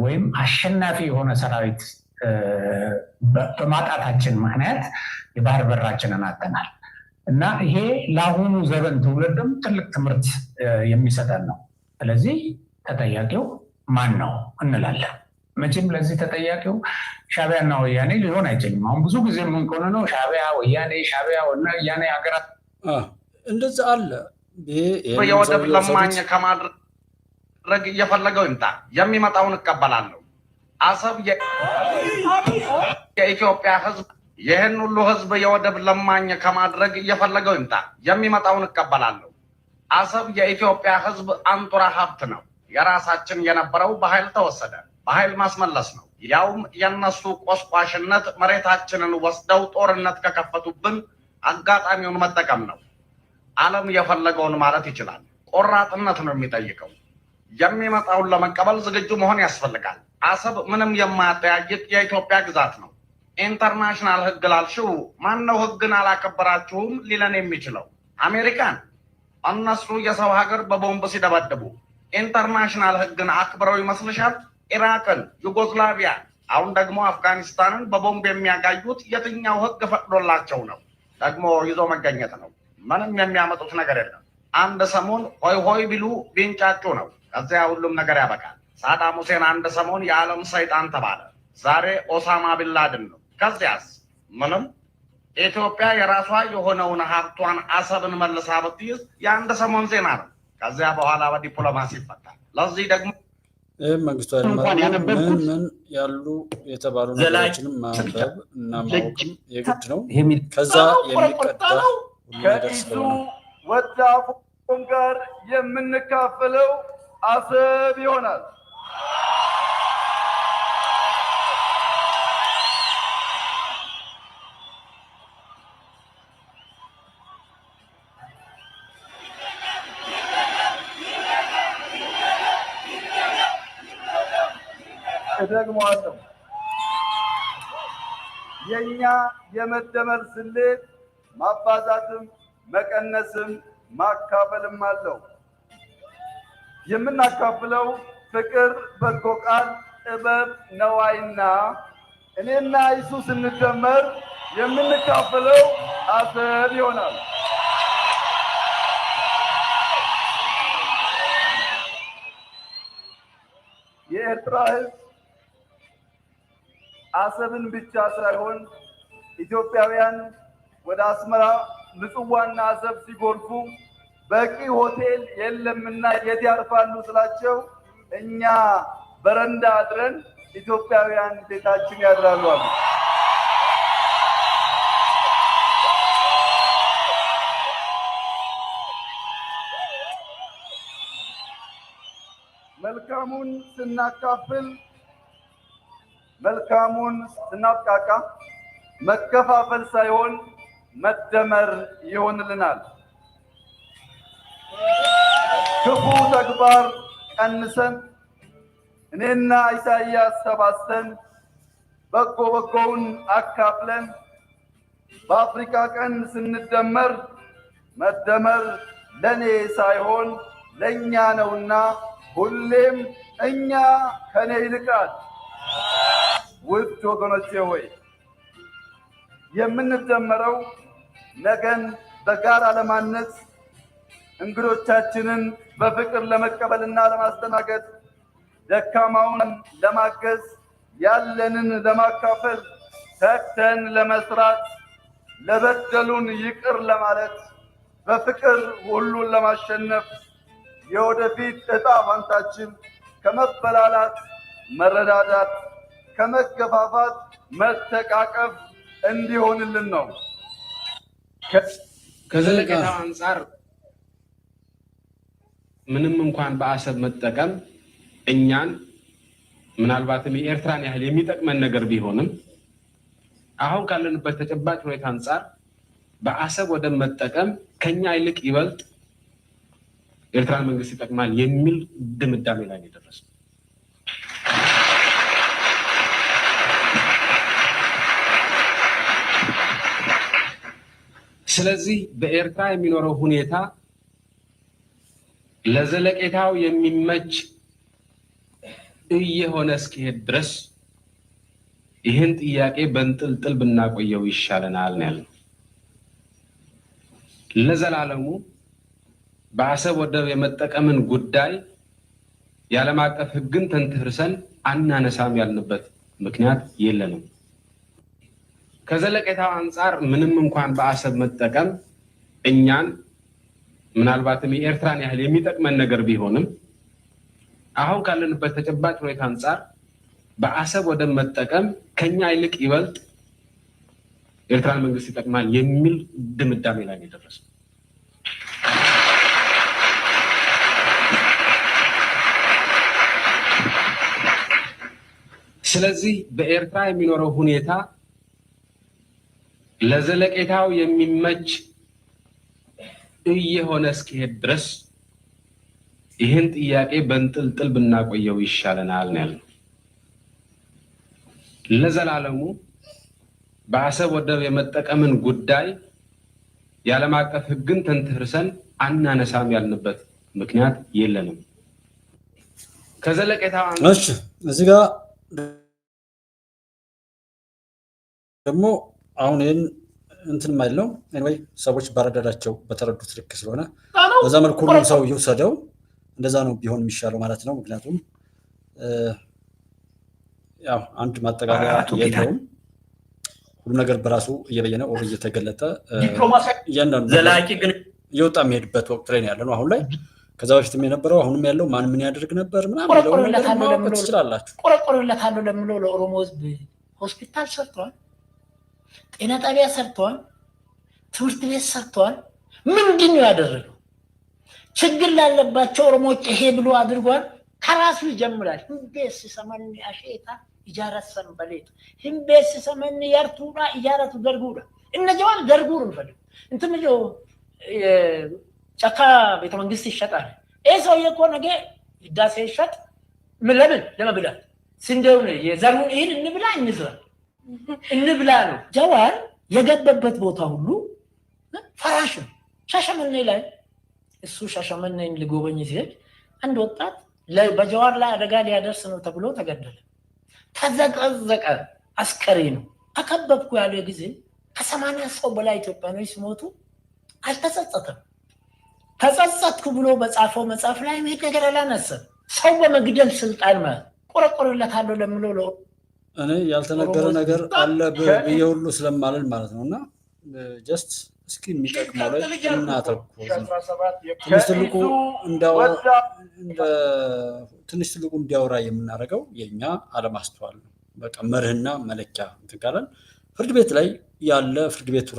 S12: ወይም አሸናፊ የሆነ ሰራዊት በማጣታችን ምክንያት የባህር በራችንን አጥተናል እና ይሄ ለአሁኑ ዘመን ትውልድም ትልቅ ትምህርት የሚሰጠን ነው። ስለዚህ ተጠያቂው ማን ነው እንላለን። መቼም ለዚህ ተጠያቂው ሻዕቢያና ወያኔ ሊሆን አይችልም። አሁን ብዙ ጊዜ ምን ከሆነ ነው ሻዕቢያ ወያኔ ሀገራት
S1: እንደዛ አለ።
S13: የወደብ ለማኝ ከማድረግ እየፈለገው ይምጣ፣ የሚመጣውን እቀበላለሁ። አሰብ የኢትዮጵያ ሕዝብ ይህን ሁሉ ሕዝብ የወደብ ለማኝ ከማድረግ እየፈለገው ይምጣ፣ የሚመጣውን እቀበላለሁ። አሰብ የኢትዮጵያ ሕዝብ አንጡራ ሀብት ነው። የራሳችን የነበረው በኃይል ተወሰደ። በኃይል ማስመለስ ነው። ያውም የነሱ ቆስቋሽነት መሬታችንን ወስደው ጦርነት ከከፈቱብን አጋጣሚውን መጠቀም ነው። ዓለም የፈለገውን ማለት ይችላል። ቆራጥነት ነው የሚጠይቀው። የሚመጣውን ለመቀበል ዝግጁ መሆን ያስፈልጋል። አሰብ ምንም የማያጠያይቅ የኢትዮጵያ ግዛት ነው። ኢንተርናሽናል ሕግ ላልሽው ማነው ሕግን አላከበራችሁም ሊለን የሚችለው? አሜሪካን። እነሱ የሰው ሀገር በቦምብ ሲደበድቡ ኢንተርናሽናል ሕግን አክብረው ይመስልሻል? ኢራቅን፣ ዩጎስላቪያ፣ አሁን ደግሞ አፍጋኒስታንን በቦምብ የሚያጋዩት የትኛው ሕግ ፈቅዶላቸው ነው? ደግሞ ይዞ መገኘት ነው። ምንም የሚያመጡት ነገር የለም። አንድ ሰሞን ሆይ ሆይ ቢሉ ቢንጫጩ ነው። ከዚያ ሁሉም ነገር ያበቃል። ሳዳም ሁሴን አንድ ሰሞን የዓለም ሰይጣን ተባለ። ዛሬ ኦሳማ ቢንላድን ነው። ከዚያስ ምንም። ኢትዮጵያ የራሷ የሆነውን ሀብቷን አሰብን መልሳ ብትይዝ የአንድ ሰሞን ዜና ነው። ከዚያ በኋላ በዲፕሎማሲ ይፈታል። ለዚህ ደግሞ
S1: መንግስቱ ኃይለማርያም ምን ያሉ የተባሉ ነገሮችንም ማንበብ እና ማወቅም የግድ ነው። ከዛ የሚቀዳ
S9: ከኢሱ ወዳፎም ጋር የምንካፈለው አሰብ ይሆናል። እደግመዋለሁ። የኛ የመደመር ስሌት ማባዛትም መቀነስም ማካፈልም አለው። የምናካፍለው ፍቅር፣ በጎ ቃል፣ ጥበብ፣ ነዋይና እኔና ኢሱ ስንደመር የምንካፈለው አሰብ ይሆናል። የኤርትራ ሕዝብ አሰብን ብቻ ሳይሆን ኢትዮጵያውያን ወደ አስመራ ምጽዋና አሰብ ሲጎርፉ በቂ ሆቴል የለምና የት ያርፋሉ ስላቸው እኛ በረንዳ አድረን ኢትዮጵያውያን ቤታችን ያድራሉ አሉ። መልካሙን ስናካፍል መልካሙን ስናብቃቃ መከፋፈል ሳይሆን መደመር ይሆንልናል። ክፉ ተግባር ቀንሰን እኔና ኢሳያስ ተባስተን በጎ በጎውን አካፍለን በአፍሪካ ቀን ስንደመር መደመር ለኔ ሳይሆን ለኛ ነውና ሁሌም እኛ ከኔ ይልቃል። ውድ ወገኖቼ ሆይ የምንደመረው ነገን በጋራ ለማነጽ እንግዶቻችንን በፍቅር ለመቀበልና ለማስተናገድ ደካማውን ለማገዝ ያለንን ለማካፈል ተግተን ለመስራት ለበደሉን ይቅር ለማለት በፍቅር ሁሉን ለማሸነፍ የወደፊት ዕጣ ፈንታችን ከመበላላት መረዳዳት፣ ከመገፋፋት መተቃቀፍ እንዲሆንልን ነው።
S1: ከዘለቄታው
S12: አንጻር
S14: ምንም እንኳን በአሰብ መጠቀም እኛን ምናልባትም የኤርትራን ያህል የሚጠቅመን ነገር ቢሆንም አሁን ካለንበት ተጨባጭ ሁኔታ አንፃር በአሰብ ወደብ መጠቀም ከኛ ይልቅ ይበልጥ ኤርትራን መንግስት ይጠቅማል የሚል ድምዳሜ ላይ ደረሰ። ስለዚህ በኤርትራ የሚኖረው ሁኔታ ለዘለቄታው የሚመች እየሆነ እስኪሄድ ድረስ ይህን ጥያቄ በእንጥልጥል ብናቆየው ይሻለናል ነው ያለው። ለዘላለሙ በአሰብ ወደብ የመጠቀምን ጉዳይ የዓለም አቀፍ ሕግን ተንተርሰን አናነሳም ያልንበት ምክንያት የለንም። ከዘለቄታው አንጻር ምንም እንኳን በአሰብ መጠቀም እኛን ምናልባትም የኤርትራን ያህል የሚጠቅመን ነገር ቢሆንም አሁን ካለንበት ተጨባጭ ሁኔታ አንጻር በአሰብ ወደብ መጠቀም ከኛ ይልቅ ይበልጥ ኤርትራን መንግስት ይጠቅማል የሚል ድምዳሜ ላይ ደረሰ። ስለዚህ በኤርትራ የሚኖረው ሁኔታ ለዘለቄታው የሚመች እየሆነ እስኪሄድ ድረስ ይህን ጥያቄ በእንጥልጥል ብናቆየው ይሻለናል ነው ያለው። ለዘላለሙ በአሰብ ወደብ የመጠቀምን ጉዳይ የዓለም አቀፍ ሕግን ተንተርሰን አናነሳም ያልንበት ምክንያት የለንም። ከዘለቄታው
S1: እሺ፣ እዚህ ጋር ደግሞ አሁን ይህን እንትን ማይለው ኤኒዌይ ሰዎች ባረዳዳቸው በተረዱት ልክ ስለሆነ በዛ መልኩ ሁሉም ሰው ይውሰደው። እንደዛ ነው ቢሆን የሚሻለው ማለት ነው። ምክንያቱም ያው አንድ ማጠቃለያ የለውም። ሁሉ ነገር በራሱ እየበየነ ወር እየተገለጠ እያንዳንዱ
S2: ዘላቂ ግን
S1: እየወጣ የሚሄድበት ወቅት ላይ ያለ ነው አሁን ላይ። ከዛ በፊትም የነበረው አሁንም ያለው ማን ምን ያደርግ ነበር ምናምን ለምን ትችላላችሁ።
S15: ቆረቆረለታለሁ ለምለው ለኦሮሞ ህዝብ ሆስፒታል ሰርተዋል፣ ጤና ጣቢያ ሰርተዋል፣ ትምህርት ቤት ሰርተዋል። ምንድን ነው ያደረገው? ችግር ላለባቸው ኦሮሞዎች ይሄ ብሎ አድርጓል። ከራሱ ይጀምራል። ህምቤስ ሰመን አሼታ ኢጃረት ሰንበሌት ህምቤስ ሰመን ያርቱና ኢጃረቱ ደርጉዳ እነጀዋን ደርጉር እንፈልግ እንትን ነው ጫካ ቤተ መንግስት ይሸጣል። ይሄ ሰውዬ እኮ ነገ ህዳሴ ይሸጥ ለምን ለመብላት ስንዴውን የዘሩን ይህን እንብላ እንዝራ እንብላ ነው። ጀዋር የገባበት ቦታ ሁሉ ፈራሽ ነው። ሻሸመኔ ላይ እሱ ሻሸመኔን ሊጎበኝ ሲሄድ አንድ ወጣት በጀዋር ላይ አደጋ ሊያደርስ ነው ተብሎ ተገደለ። ተዘቀዘቀ። አስከሬ ነው አከበብኩ ያለው ጊዜ ከ80 ሰው በላይ ኢትዮጵያኖች ሲሞቱ አልተጸጸተም። ተጸጸትኩ ብሎ በጻፈው መጽሐፍ ላይ ምን ነገር አላነሳም። ሰው በመግደል ስልጣን ማለት ቆረቆረለታለሁ ለምለው ነው።
S1: እኔ ያልተነገረ ነገር አለ ብዬ ሁሉ ስለማልን ማለት ነውና ጀስት እስኪ የሚጠቅመው ላይ እናተኩር። ትንሽ ትልቁ እንዲያወራ የምናደርገው የኛ አለማስተዋል ነው። በቃ መርህና መለኪያ እንትን ካለን ፍርድ ቤት ላይ ያለ ፍርድ ቤቱ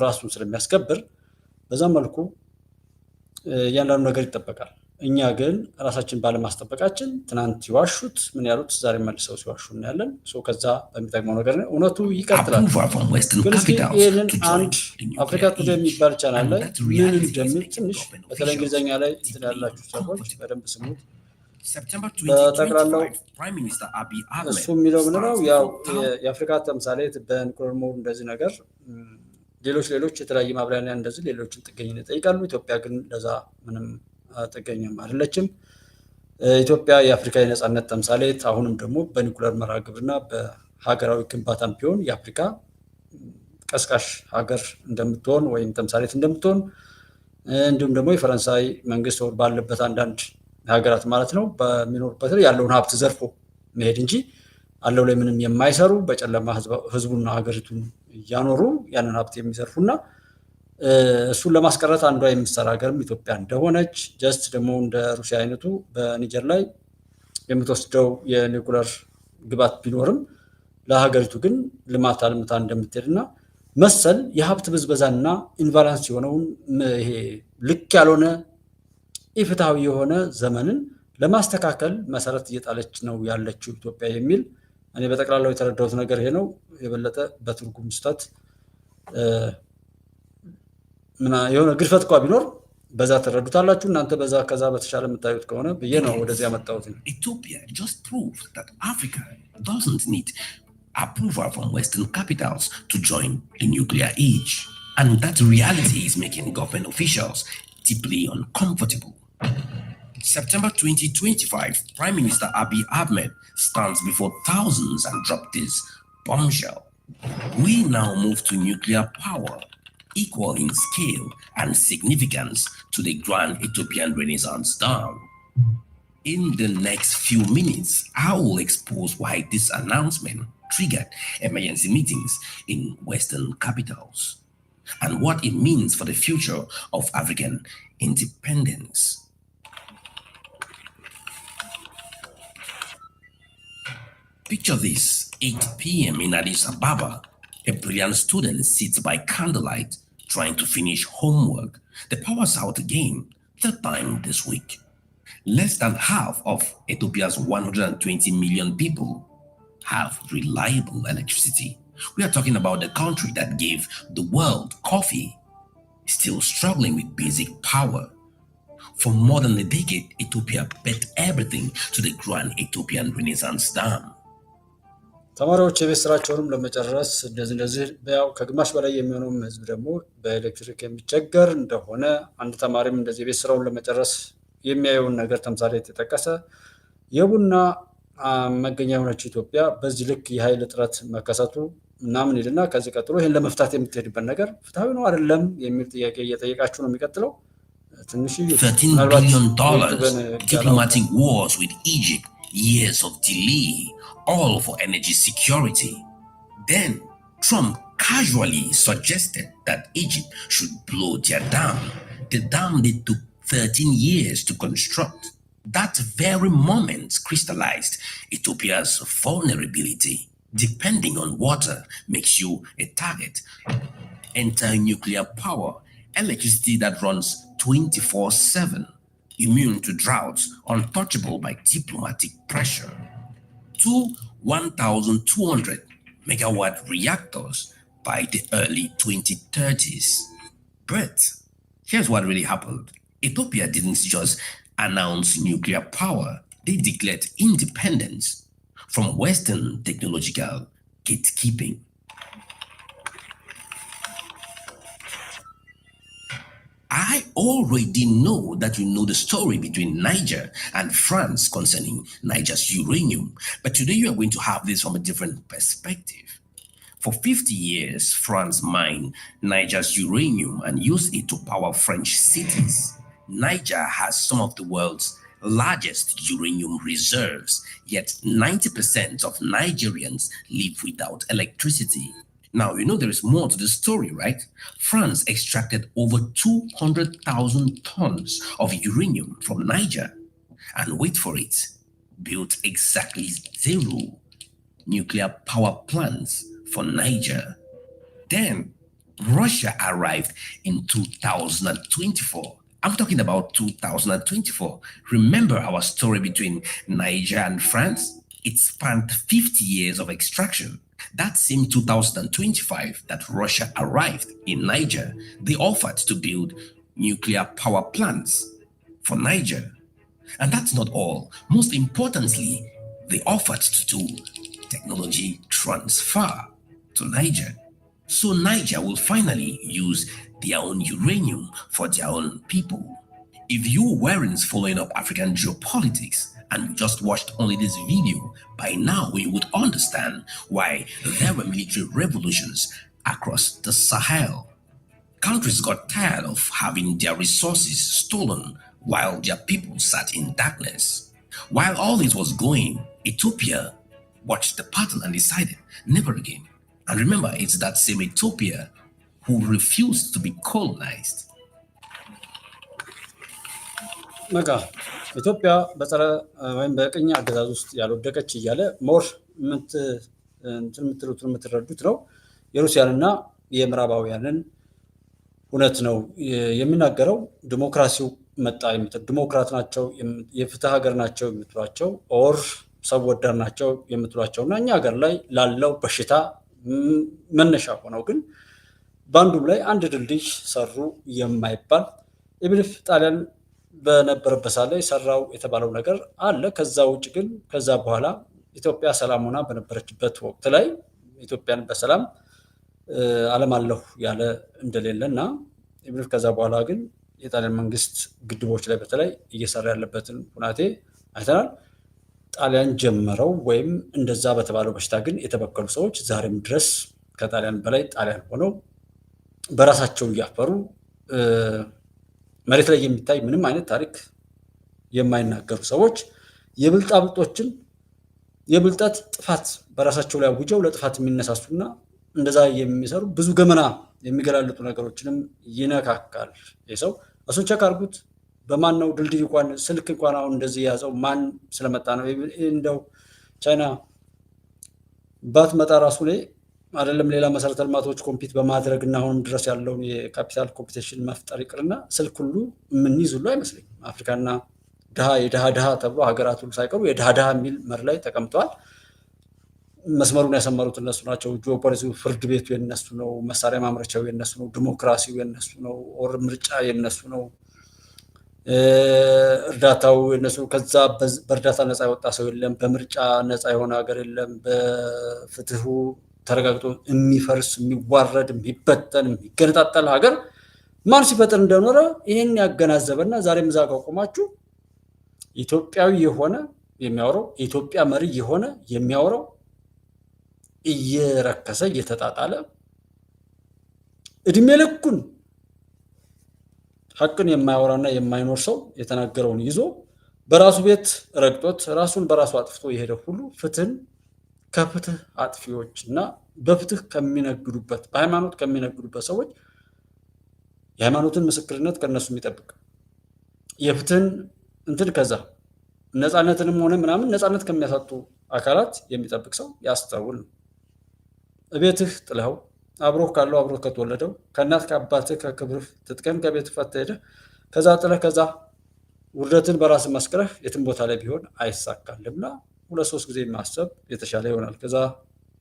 S1: ራሱን ስለሚያስከብር በዛ መልኩ እያንዳንዱ ነገር ይጠበቃል። እኛ ግን ራሳችን ባለማስጠበቃችን ትናንት ይዋሹት ምን ያሉት ዛሬ መልሰው ሲዋሹ እናያለን። ከዛ በሚጠቅመው ነገር እውነቱ ይቀጥላል። ግን እስኪ ይህንን አንድ አፍሪካ ቱዴይ የሚባል ቻናል ላይ ምን እንደሚል ትንሽ በተለይ እንግሊዝኛ ላይ እንትን ያላችሁ ሰዎች በደንብ ስሙት። በጠቅላላው እሱ የሚለው ምንለው ያው የአፍሪካ ተምሳሌት በንኮርሞር እንደዚህ ነገር ሌሎች የተለያየ ማብራሪያ እንደዚህ ሌሎችን ጥገኝነት ይጠይቃሉ። ኢትዮጵያ ግን ለዛ ምንም ጥገኛም አይደለችም። ኢትዮጵያ የአፍሪካ የነጻነት ተምሳሌት አሁንም ደግሞ በኒኩለር መርሃ ግብርና በሀገራዊ ግንባታም ቢሆን የአፍሪካ ቀስቃሽ ሀገር እንደምትሆን ወይም ተምሳሌት እንደምትሆን እንዲሁም ደግሞ የፈረንሳይ መንግስት ባለበት አንዳንድ ሀገራት ማለት ነው በሚኖርበት ላይ ያለውን ሀብት ዘርፎ መሄድ እንጂ አለው ላይ ምንም የማይሰሩ በጨለማ ህዝቡና ሀገሪቱን እያኖሩ ያንን ሀብት የሚዘርፉና እሱን ለማስቀረት አንዷ የምትሰራ ሀገርም ኢትዮጵያ እንደሆነች ጀስት ደግሞ እንደ ሩሲያ አይነቱ በኒጀር ላይ የምትወስደው የኒኩለር ግባት ቢኖርም ለሀገሪቱ ግን ልማት አልምታ እንደምትሄድና መሰል የሀብት ብዝበዛና ኢንቫላንስ የሆነውን ይሄ ልክ ያልሆነ ኢፍትሃዊ የሆነ ዘመንን ለማስተካከል መሰረት እየጣለች ነው ያለችው ኢትዮጵያ የሚል እኔ በጠቅላላው የተረዳሁት ነገር ይሄ ነው። የበለጠ በትርጉም ስህተት የሆነ ግድፈት እንኳ ቢኖር በዛ ተረዱታላችሁ እናንተ በዛ ከዛ በተሻለ የምታዩት ከሆነ ብዬ ነው ወደዚህ ያመጣሁት።
S16: Ethiopia just proved that Africa doesn't need approval from Western capitals to join the nuclear age. And that reality is making government officials deeply uncomfortable. September 2025, Prime Minister Abiy Ahmed stands before thousands and dropped this bombshell. We now move to nuclear power, equal in scale and significance to the Grand Ethiopian Renaissance Dam. In the next few minutes, I will expose why this announcement triggered emergency meetings in Western capitals and what it means for the future of African independence. Picture this, 8 p.m. in Addis Ababa. A brilliant student sits by candlelight trying to finish homework. The power's out again, third time this week. Less than half of Ethiopia's 120 million people have reliable electricity. We are talking about the country that gave the world coffee, still struggling with basic power. For more than a decade, Ethiopia bet everything to the Grand Ethiopian Renaissance Dam.
S1: ተማሪዎች የቤት ስራቸውንም ለመጨረስ እንደዚህ ያው ከግማሽ በላይ የሚሆነው ህዝብ ደግሞ በኤሌክትሪክ የሚቸገር እንደሆነ አንድ ተማሪም እንደዚህ የቤት ስራውን ለመጨረስ የሚያየውን ነገር ተምሳሌ የተጠቀሰ የቡና መገኛ የሆነች ኢትዮጵያ በዚህ ልክ የኃይል እጥረት መከሰቱ ምናምን ይልና ከዚህ ቀጥሎ ይሄን ለመፍታት የምትሄድበት ነገር ፍትሃዊ ነው አይደለም የሚል ጥያቄ እየጠየቃችሁ ነው የሚቀጥለው። ትንሽ
S16: $13 billion diplomatic wars with Egypt, years of delay, all for energy security. Then Trump casually suggested that Egypt should blow their dam, the dam they took 13 years to construct. That very moment crystallized Ethiopia's vulnerability. Depending on water makes you a target. Enter nuclear power, electricity that runs 24/7, immune to droughts, untouchable by diplomatic pressure. 2 1,200 megawatt reactors by the early 2030s. But here's what really happened. Ethiopia didn't just announce nuclear power, they declared independence from Western technological gatekeeping. I already know that you know the story between Niger and France concerning Niger's uranium, but today you are going to have this from a different perspective. For 50 years, France mined Niger's uranium and used it to power French cities. Niger has some of the world's largest uranium reserves, yet 90% of Nigerians live without electricity. Now, you know there is more to the story, right? France extracted over 200,000 tons of uranium from Niger and, wait for it, built exactly 0 nuclear power plants for Niger. Then Russia arrived in 2024. I'm talking about 2024. Remember our story between Niger and France? It spanned 50 years of extraction. That same 2025 that Russia arrived in Niger, they offered to build nuclear power plants for Niger. And that's not all. Most importantly, they offered to do technology transfer to Niger. So Niger will finally use their own uranium for their own people. If you weren't following up African geopolitics and you just watched only this video, by now you would understand why there were military revolutions across the Sahel. Countries got tired of having their resources stolen while their people sat in darkness. While all this was going, Ethiopia watched the pattern and decided, never again. And remember, it's that same Ethiopia who refused to be colonized.
S1: ኢትዮጵያ በጸረ ወይም በቅኝ አገዛዝ ውስጥ ያልወደቀች እያለ ሞር የምትረዱት ነው የሩሲያንና የምዕራባውያንን እውነት ነው የሚናገረው። ዲሞክራሲው መጣ ዲሞክራት ናቸው የፍትህ ሀገር ናቸው የምትሏቸው ኦር ሰው ወዳድ ናቸው የምትሏቸው እና እኛ ሀገር ላይ ላለው በሽታ መነሻ ሆነው ግን ባንዱም ላይ አንድ ድልድይ ሰሩ የማይባል ኢብሊፍ ጣሊያን በነበረበት ላይ ሰራው የተባለው ነገር አለ። ከዛ ውጭ ግን ከዛ በኋላ ኢትዮጵያ ሰላም ሆና በነበረችበት ወቅት ላይ ኢትዮጵያን በሰላም ዓለም አለሁ ያለ እንደሌለና ኢብሊፍ ከዛ በኋላ ግን የጣሊያን መንግስት ግድቦች ላይ በተለይ እየሰራ ያለበትን ሁናቴ አይተናል። ጣሊያን ጀመረው ወይም እንደዛ በተባለው በሽታ ግን የተበከሉ ሰዎች ዛሬም ድረስ ከጣሊያን በላይ ጣሊያን ሆነው በራሳቸው እያፈሩ መሬት ላይ የሚታይ ምንም አይነት ታሪክ የማይናገሩ ሰዎች የብልጣብልጦችን የብልጠት ጥፋት በራሳቸው ላይ አውጀው ለጥፋት የሚነሳሱና እንደዛ የሚሰሩ ብዙ ገመና የሚገላልጡ ነገሮችንም ይነካካል። የሰው እሱን ቸክ አድርጉት። በማን ነው ድልድይ እንኳን ስልክ እንኳን አሁን እንደዚህ የያዘው ማን ስለመጣ ነው? እንደው ቻይና ባትመጣ ራሱ ላይ አይደለም ሌላ መሰረተ ልማቶች ኮምፒት በማድረግ እና አሁንም ድረስ ያለውን የካፒታል ኮምፒቲሽን መፍጠር ይቅርና ስልክ ሁሉ የምንይዝ ሁሉ አይመስለኝም። አፍሪካና ድሃ የድሃ ድሃ ተብሎ ሀገራት ሁሉ ሳይቀሩ የድሃ ድሃ የሚል መር ላይ ተቀምጠዋል። መስመሩን ያሰመሩት እነሱ ናቸው። ጂኦፖሊሲው ፍርድ ቤቱ የነሱ ነው። መሳሪያ ማምረቻው የነሱ ነው። ዲሞክራሲው የነሱ ነው። ኦር ምርጫ የነሱ ነው። እርዳታው የነሱ። ከዛ በእርዳታ ነፃ የወጣ ሰው የለም። በምርጫ ነፃ የሆነ ሀገር የለም። በፍትሁ ተረጋግጦ የሚፈርስ የሚዋረድ የሚበተን የሚገነጣጠል ሀገር ማን ሲፈጥር እንደኖረ ይህን ያገናዘበና ዛሬም እዛ ጋር ቆማችሁ ኢትዮጵያዊ የሆነ የሚያወራው የኢትዮጵያ መሪ የሆነ የሚያወራው እየረከሰ እየተጣጣለ እድሜ ልኩን ሐቅን የማያወራና የማይኖር ሰው የተናገረውን ይዞ በራሱ ቤት ረግጦት ራሱን በራሱ አጥፍቶ የሄደ ሁሉ ፍትህን ከፍትህ አጥፊዎች እና በፍትህ ከሚነግዱበት በሃይማኖት ከሚነግዱበት ሰዎች የሃይማኖትን ምስክርነት ከነሱ የሚጠብቅ የፍትህን እንትን ከዛ ነፃነትንም ሆነ ምናምን ነፃነት ከሚያሳጡ አካላት የሚጠብቅ ሰው ያስተውል ነው። እቤትህ ጥለኸው አብሮህ ካለው አብሮህ ከተወለደው ከእናት ከአባትህ ከክብርህ ትጥቀን ከቤት ፈተህ ሄደህ ከዛ ጥለህ ከዛ ውርደትን በራስ መስክረህ የትም ቦታ ላይ ቢሆን አይሳካልምና 2-3 ጊዜ ማሰብ የተሻለ ይሆናል።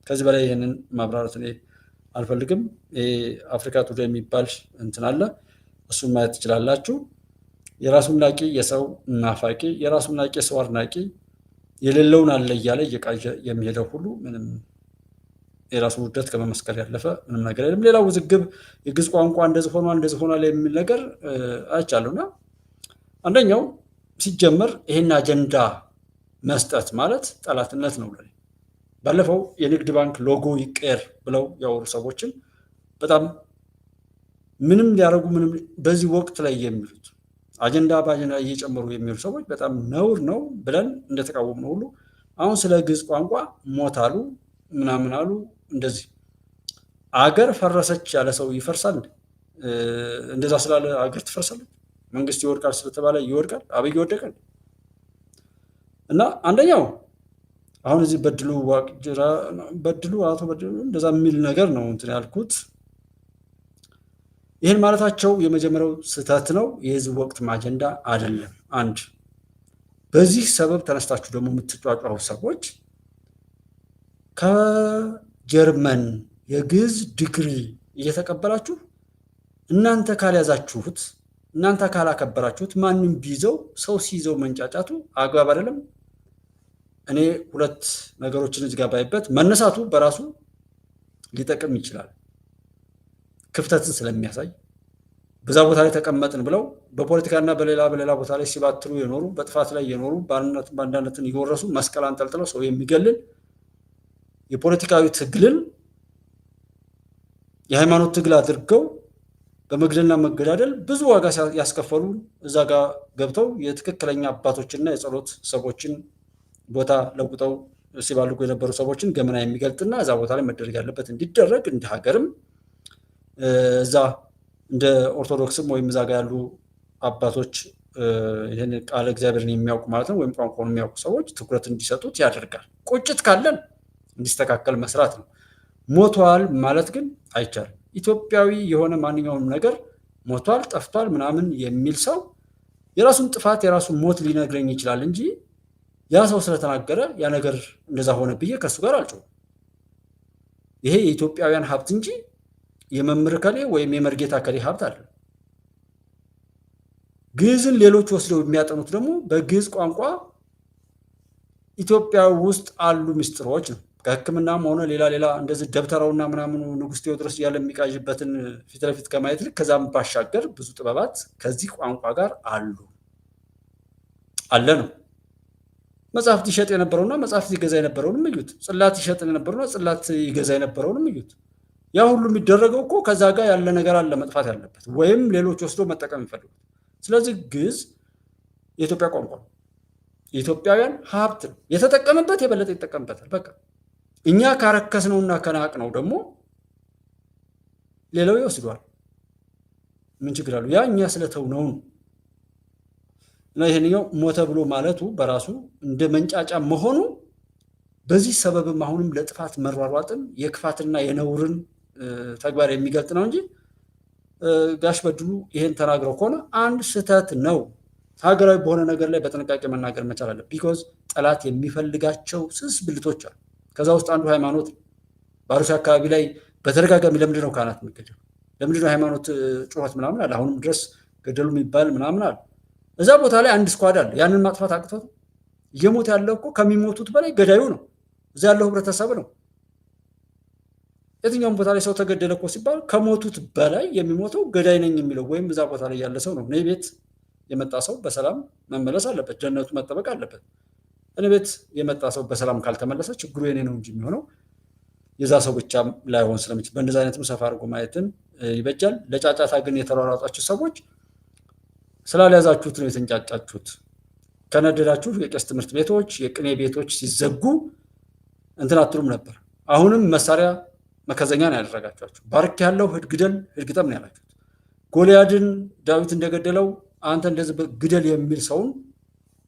S1: ከዚህ በላይ ይህንን ማብራራት እኔ አልፈልግም። አፍሪካ ቱዴይ የሚባል እንትን አለ፣ እሱን ማየት ትችላላችሁ። የራሱን ናቂ የሰው ናፋቂ፣ የራሱን ናቂ የሰው አድናቂ፣ የሌለውን አለ እያለ እየቃዠ የሚሄደው ሁሉ ምንም የራሱ ውርደት ከመመስከር ያለፈ ምንም ነገር የለም። ሌላው ውዝግብ የግዕዝ ቋንቋ እንደዚህ ሆኗል የሚል ነገር አይቻሉና አንደኛው ሲጀመር ይሄን አጀንዳ መስጠት ማለት ጠላትነት ነው። ባለፈው የንግድ ባንክ ሎጎ ይቀየር ብለው ያወሩ ሰዎችን በጣም ምንም ሊያደርጉ ምንም በዚህ ወቅት ላይ የሚሉት አጀንዳ በአጀንዳ እየጨመሩ የሚሉ ሰዎች በጣም ነውር ነው ብለን እንደተቃወምነው ሁሉ አሁን ስለ ግዕዝ ቋንቋ ሞታሉ ምናምን አሉ። እንደዚህ አገር ፈረሰች ያለ ሰው ይፈርሳል? እንደዛ ስላለ አገር ትፈርሳለች? መንግስት ይወድቃል ስለተባለ ይወድቃል? አብይ ይወደቃል? እና አንደኛው አሁን እዚህ በድሉ ዋቅጅራ በድሉ አቶ በድሉ እንደዛ የሚል ነገር ነው እንትን ያልኩት። ይህን ማለታቸው የመጀመሪያው ስህተት ነው። የህዝብ ወቅት አጀንዳ አይደለም። አንድ በዚህ ሰበብ ተነስታችሁ ደግሞ የምትጫጫሩ ሰዎች ከጀርመን የግዕዝ ዲግሪ እየተቀበላችሁ እናንተ ካልያዛችሁት እናንተ ካላከበራችሁት ማንም ቢይዘው ሰው ሲይዘው መንጫጫቱ አግባብ አይደለም። እኔ ሁለት ነገሮችን እዚህ ጋር ባይበት መነሳቱ በራሱ ሊጠቅም ይችላል። ክፍተትን ስለሚያሳይ በዛ ቦታ ላይ ተቀመጥን ብለው በፖለቲካና በሌላ ቦታ ላይ ሲባትሩ የኖሩ በጥፋት ላይ የኖሩ ባንዳነትን እየወረሱ መስቀል አንጠልጥለው ሰው የሚገልን የፖለቲካዊ ትግልን የሃይማኖት ትግል አድርገው በመግደልና መገዳደል ብዙ ዋጋ ያስከፈሉ እዛ ጋር ገብተው የትክክለኛ አባቶችና የጸሎት ሰዎችን ቦታ ለውጠው ሲባልጉ የነበሩ ሰዎችን ገመና የሚገልጥና እዛ ቦታ ላይ መደረግ ያለበት እንዲደረግ እንደ ሀገርም እዛ እንደ ኦርቶዶክስም ወይም እዛ ጋር ያሉ አባቶች ይህን ቃለ እግዚአብሔርን የሚያውቁ ማለት ነው ወይም ቋንቋውን የሚያውቁ ሰዎች ትኩረት እንዲሰጡት ያደርጋል። ቁጭት ካለን እንዲስተካከል መስራት ነው። ሞቷል ማለት ግን አይቻልም። ኢትዮጵያዊ የሆነ ማንኛውም ነገር ሞቷል ጠፍቷል ምናምን የሚል ሰው የራሱን ጥፋት የራሱን ሞት ሊነግረኝ ይችላል እንጂ ያ ሰው ስለተናገረ ያ ነገር እንደዛ ሆነ ብዬ ከሱ ጋር አልጮህም። ይሄ የኢትዮጵያውያን ሀብት እንጂ የመምህር ከሌ ወይም የመርጌታ ከሌ ሀብት አይደለም። ግዕዝን ሌሎች ወስደው የሚያጠኑት ደግሞ በግዕዝ ቋንቋ ኢትዮጵያ ውስጥ አሉ ምስጢሮች ነው። ከሕክምናም ሆነ ሌላ እንደዚህ ደብተራውና ምናምኑ ንጉሥ ቴዎድሮስ እያለ የሚቃዥበትን ፊት ለፊት ከማየት ልክ ከዛም ባሻገር ብዙ ጥበባት ከዚህ ቋንቋ ጋር አለ ነው። መጽሐፍት ይሸጥ የነበረውና መጽሐፍት ይገዛ የነበረውንም እዩት። ጽላት ይሸጥ የነበረውና ጽላት ይገዛ የነበረውንም እዩት። ያ ሁሉ የሚደረገው እኮ ከዛ ጋር ያለ ነገር አለ መጥፋት ያለበት ወይም ሌሎች ወስዶ መጠቀም የሚፈልጉት። ስለዚህ ግዕዝ የኢትዮጵያ ቋንቋ ነው፣ የኢትዮጵያውያን ሀብት ነው። የተጠቀመበት የበለጠ ይጠቀምበታል። በቃ እኛ ካረከስነውና ከናቅነው ደግሞ ሌላው ይወስዷል። ምን ችግር አለው? ያ እኛ ስለተውነው ነው። እና ይሄንኛው ሞተ ብሎ ማለቱ በራሱ እንደ መንጫጫ መሆኑ በዚህ ሰበብም አሁንም ለጥፋት መሯሯጥን የክፋትና የነውርን ተግባር የሚገልጥ ነው እንጂ ጋሽ በድሉ ይሄን ተናግረው ከሆነ አንድ ስህተት ነው። ሀገራዊ በሆነ ነገር ላይ በጥንቃቄ መናገር መቻል አለ። ቢኮዝ ጠላት የሚፈልጋቸው ስስ ብልቶች አሉ። ከዛ ውስጥ አንዱ ሃይማኖት ነው። በአሩሲ አካባቢ ላይ በተደጋጋሚ ለምንድን ነው ካህናት የሚገደሉ? ለምንድን ነው ሃይማኖት ጩኸት ምናምን አለ። አሁንም ድረስ ገደሉ የሚባል ምናምን አለ። እዛ ቦታ ላይ አንድ ስኳድ አለ። ያንን ማጥፋት አቅቶት እየሞት ያለው እኮ ከሚሞቱት በላይ ገዳዩ ነው። እዛ ያለው ህብረተሰብ ነው። የትኛውም ቦታ ላይ ሰው ተገደለ እኮ ሲባል ከሞቱት በላይ የሚሞተው ገዳይ ነኝ የሚለው ወይም እዛ ቦታ ላይ ያለ ሰው ነው። እኔ ቤት የመጣ ሰው በሰላም መመለስ አለበት፣ ደህንነቱ መጠበቅ አለበት። እኔ ቤት የመጣ ሰው በሰላም ካልተመለሰ ችግሩ የኔ ነው እንጂ የሚሆነው የዛ ሰው ብቻ ላይሆን ስለሚችል በእንደዚህ አይነትም ሰፋ አድርጎ ማየትን ይበጃል። ለጫጫታ ግን የተሯሯጣችሁ ሰዎች ስላልያዛችሁት ነው የተንጫጫችሁት። ከነደዳችሁ የቄስ ትምህርት ቤቶች፣ የቅኔ ቤቶች ሲዘጉ እንትን አትሉም ነበር። አሁንም መሳሪያ መከዘኛ ነው ያደረጋችኋቸው። ባርክ ያለው ሂድ ግደል፣ ሂድ ግጠም ነው ያላችሁት። ጎልያድን ዳዊት እንደገደለው አንተ እንደዚህ ግደል የሚል ሰውን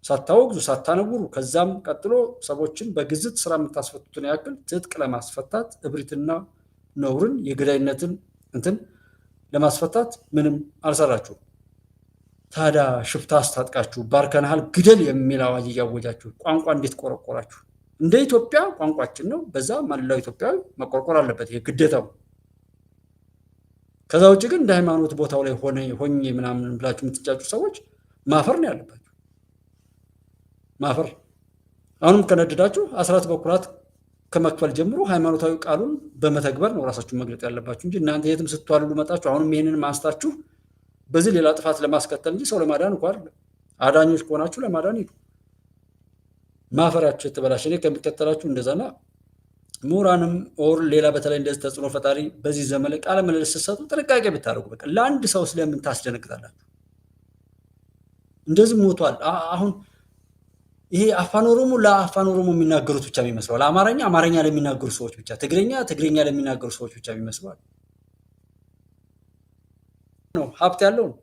S1: ሳታወግዙ ሳታነውሩ፣ ከዛም ቀጥሎ ሰዎችን በግዝት ስራ የምታስፈቱትን ያክል ትጥቅ ለማስፈታት እብሪትና ነውርን የገዳይነትን እንትን ለማስፈታት ምንም አልሰራችሁም። ታዲያ ሽፍታ አስታጥቃችሁ ባርከናሃል ግደል የሚል አዋጅ እያወጃችሁ ቋንቋ እንዴት ቆረቆራችሁ? እንደ ኢትዮጵያ ቋንቋችን ነው። በዛ መላው ኢትዮጵያዊ መቆርቆር አለበት፣ ይሄ ግዴታው። ከዛ ውጭ ግን እንደ ሃይማኖት ቦታው ላይ ሆኜ ምናምን ብላችሁ የምትጫጩ ሰዎች ማፈር ነው ያለባችሁ። ማፈር። አሁንም ከነደዳችሁ አስራት በኩራት ከመክፈል ጀምሮ ሃይማኖታዊ ቃሉን በመተግበር ነው ራሳችሁን መግለጥ ያለባችሁ እንጂ እናንተ የትም ስትዋልሉ መጣችሁ አሁንም ይሄንን ማንስታችሁ በዚህ ሌላ ጥፋት ለማስከተል እንጂ ሰው ለማዳን እንኳን አይደለም። አዳኞች ከሆናችሁ ለማዳን ሂዱ። ማፈራችሁ የተበላሸ እኔ ከሚከተላችሁ እንደዛና ምሁራንም ኦር ሌላ በተለይ እንደዚህ ተጽዕኖ ፈጣሪ በዚህ ዘመን ላይ ቃለ ምልልስ ስትሰጡ ጥንቃቄ ብታደርጉ። በቃ ለአንድ ሰው ስለምን ታስደነግጣላችሁ? እንደዚህ ሞቷል። አሁን ይሄ አፋን ኦሮሞ ለአፋን ኦሮሞ የሚናገሩት ብቻ የሚመስለው፣ ለአማርኛ አማርኛ ለሚናገሩ ሰዎች ብቻ፣ ትግርኛ ለሚናገሩ ሰዎች ብቻ የሚመስለው ነው። ሀብት ያለው ነው።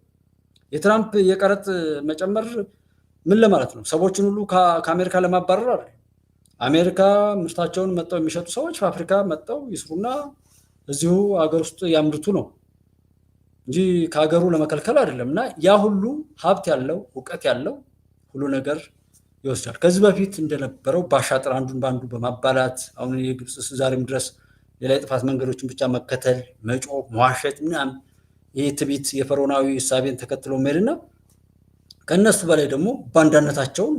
S1: የትራምፕ የቀረጥ መጨመር ምን ለማለት ነው? ሰዎችን ሁሉ ከአሜሪካ ለማባረር አይደል? አሜሪካ ምርታቸውን መጥተው የሚሸጡ ሰዎች በአፍሪካ መጥተው ይስሩና እዚሁ ሀገር ውስጥ ያምርቱ ነው እንጂ ከሀገሩ ለመከልከል አይደለም። እና ያ ሁሉ ሀብት ያለው እውቀት ያለው ሁሉ ነገር ይወስዳል። ከዚህ በፊት እንደነበረው ባሻጥር አንዱን በአንዱ በማባላት አሁን የግብፅ ዛሬም ድረስ ሌላ የጥፋት መንገዶችን ብቻ መከተል፣ መጮህ፣ መዋሸት ምናምን ይህ ትቢት የፈርዖናዊ እሳቤን ተከትሎ መሄድና ከእነሱ በላይ ደግሞ ባንዳነታቸውን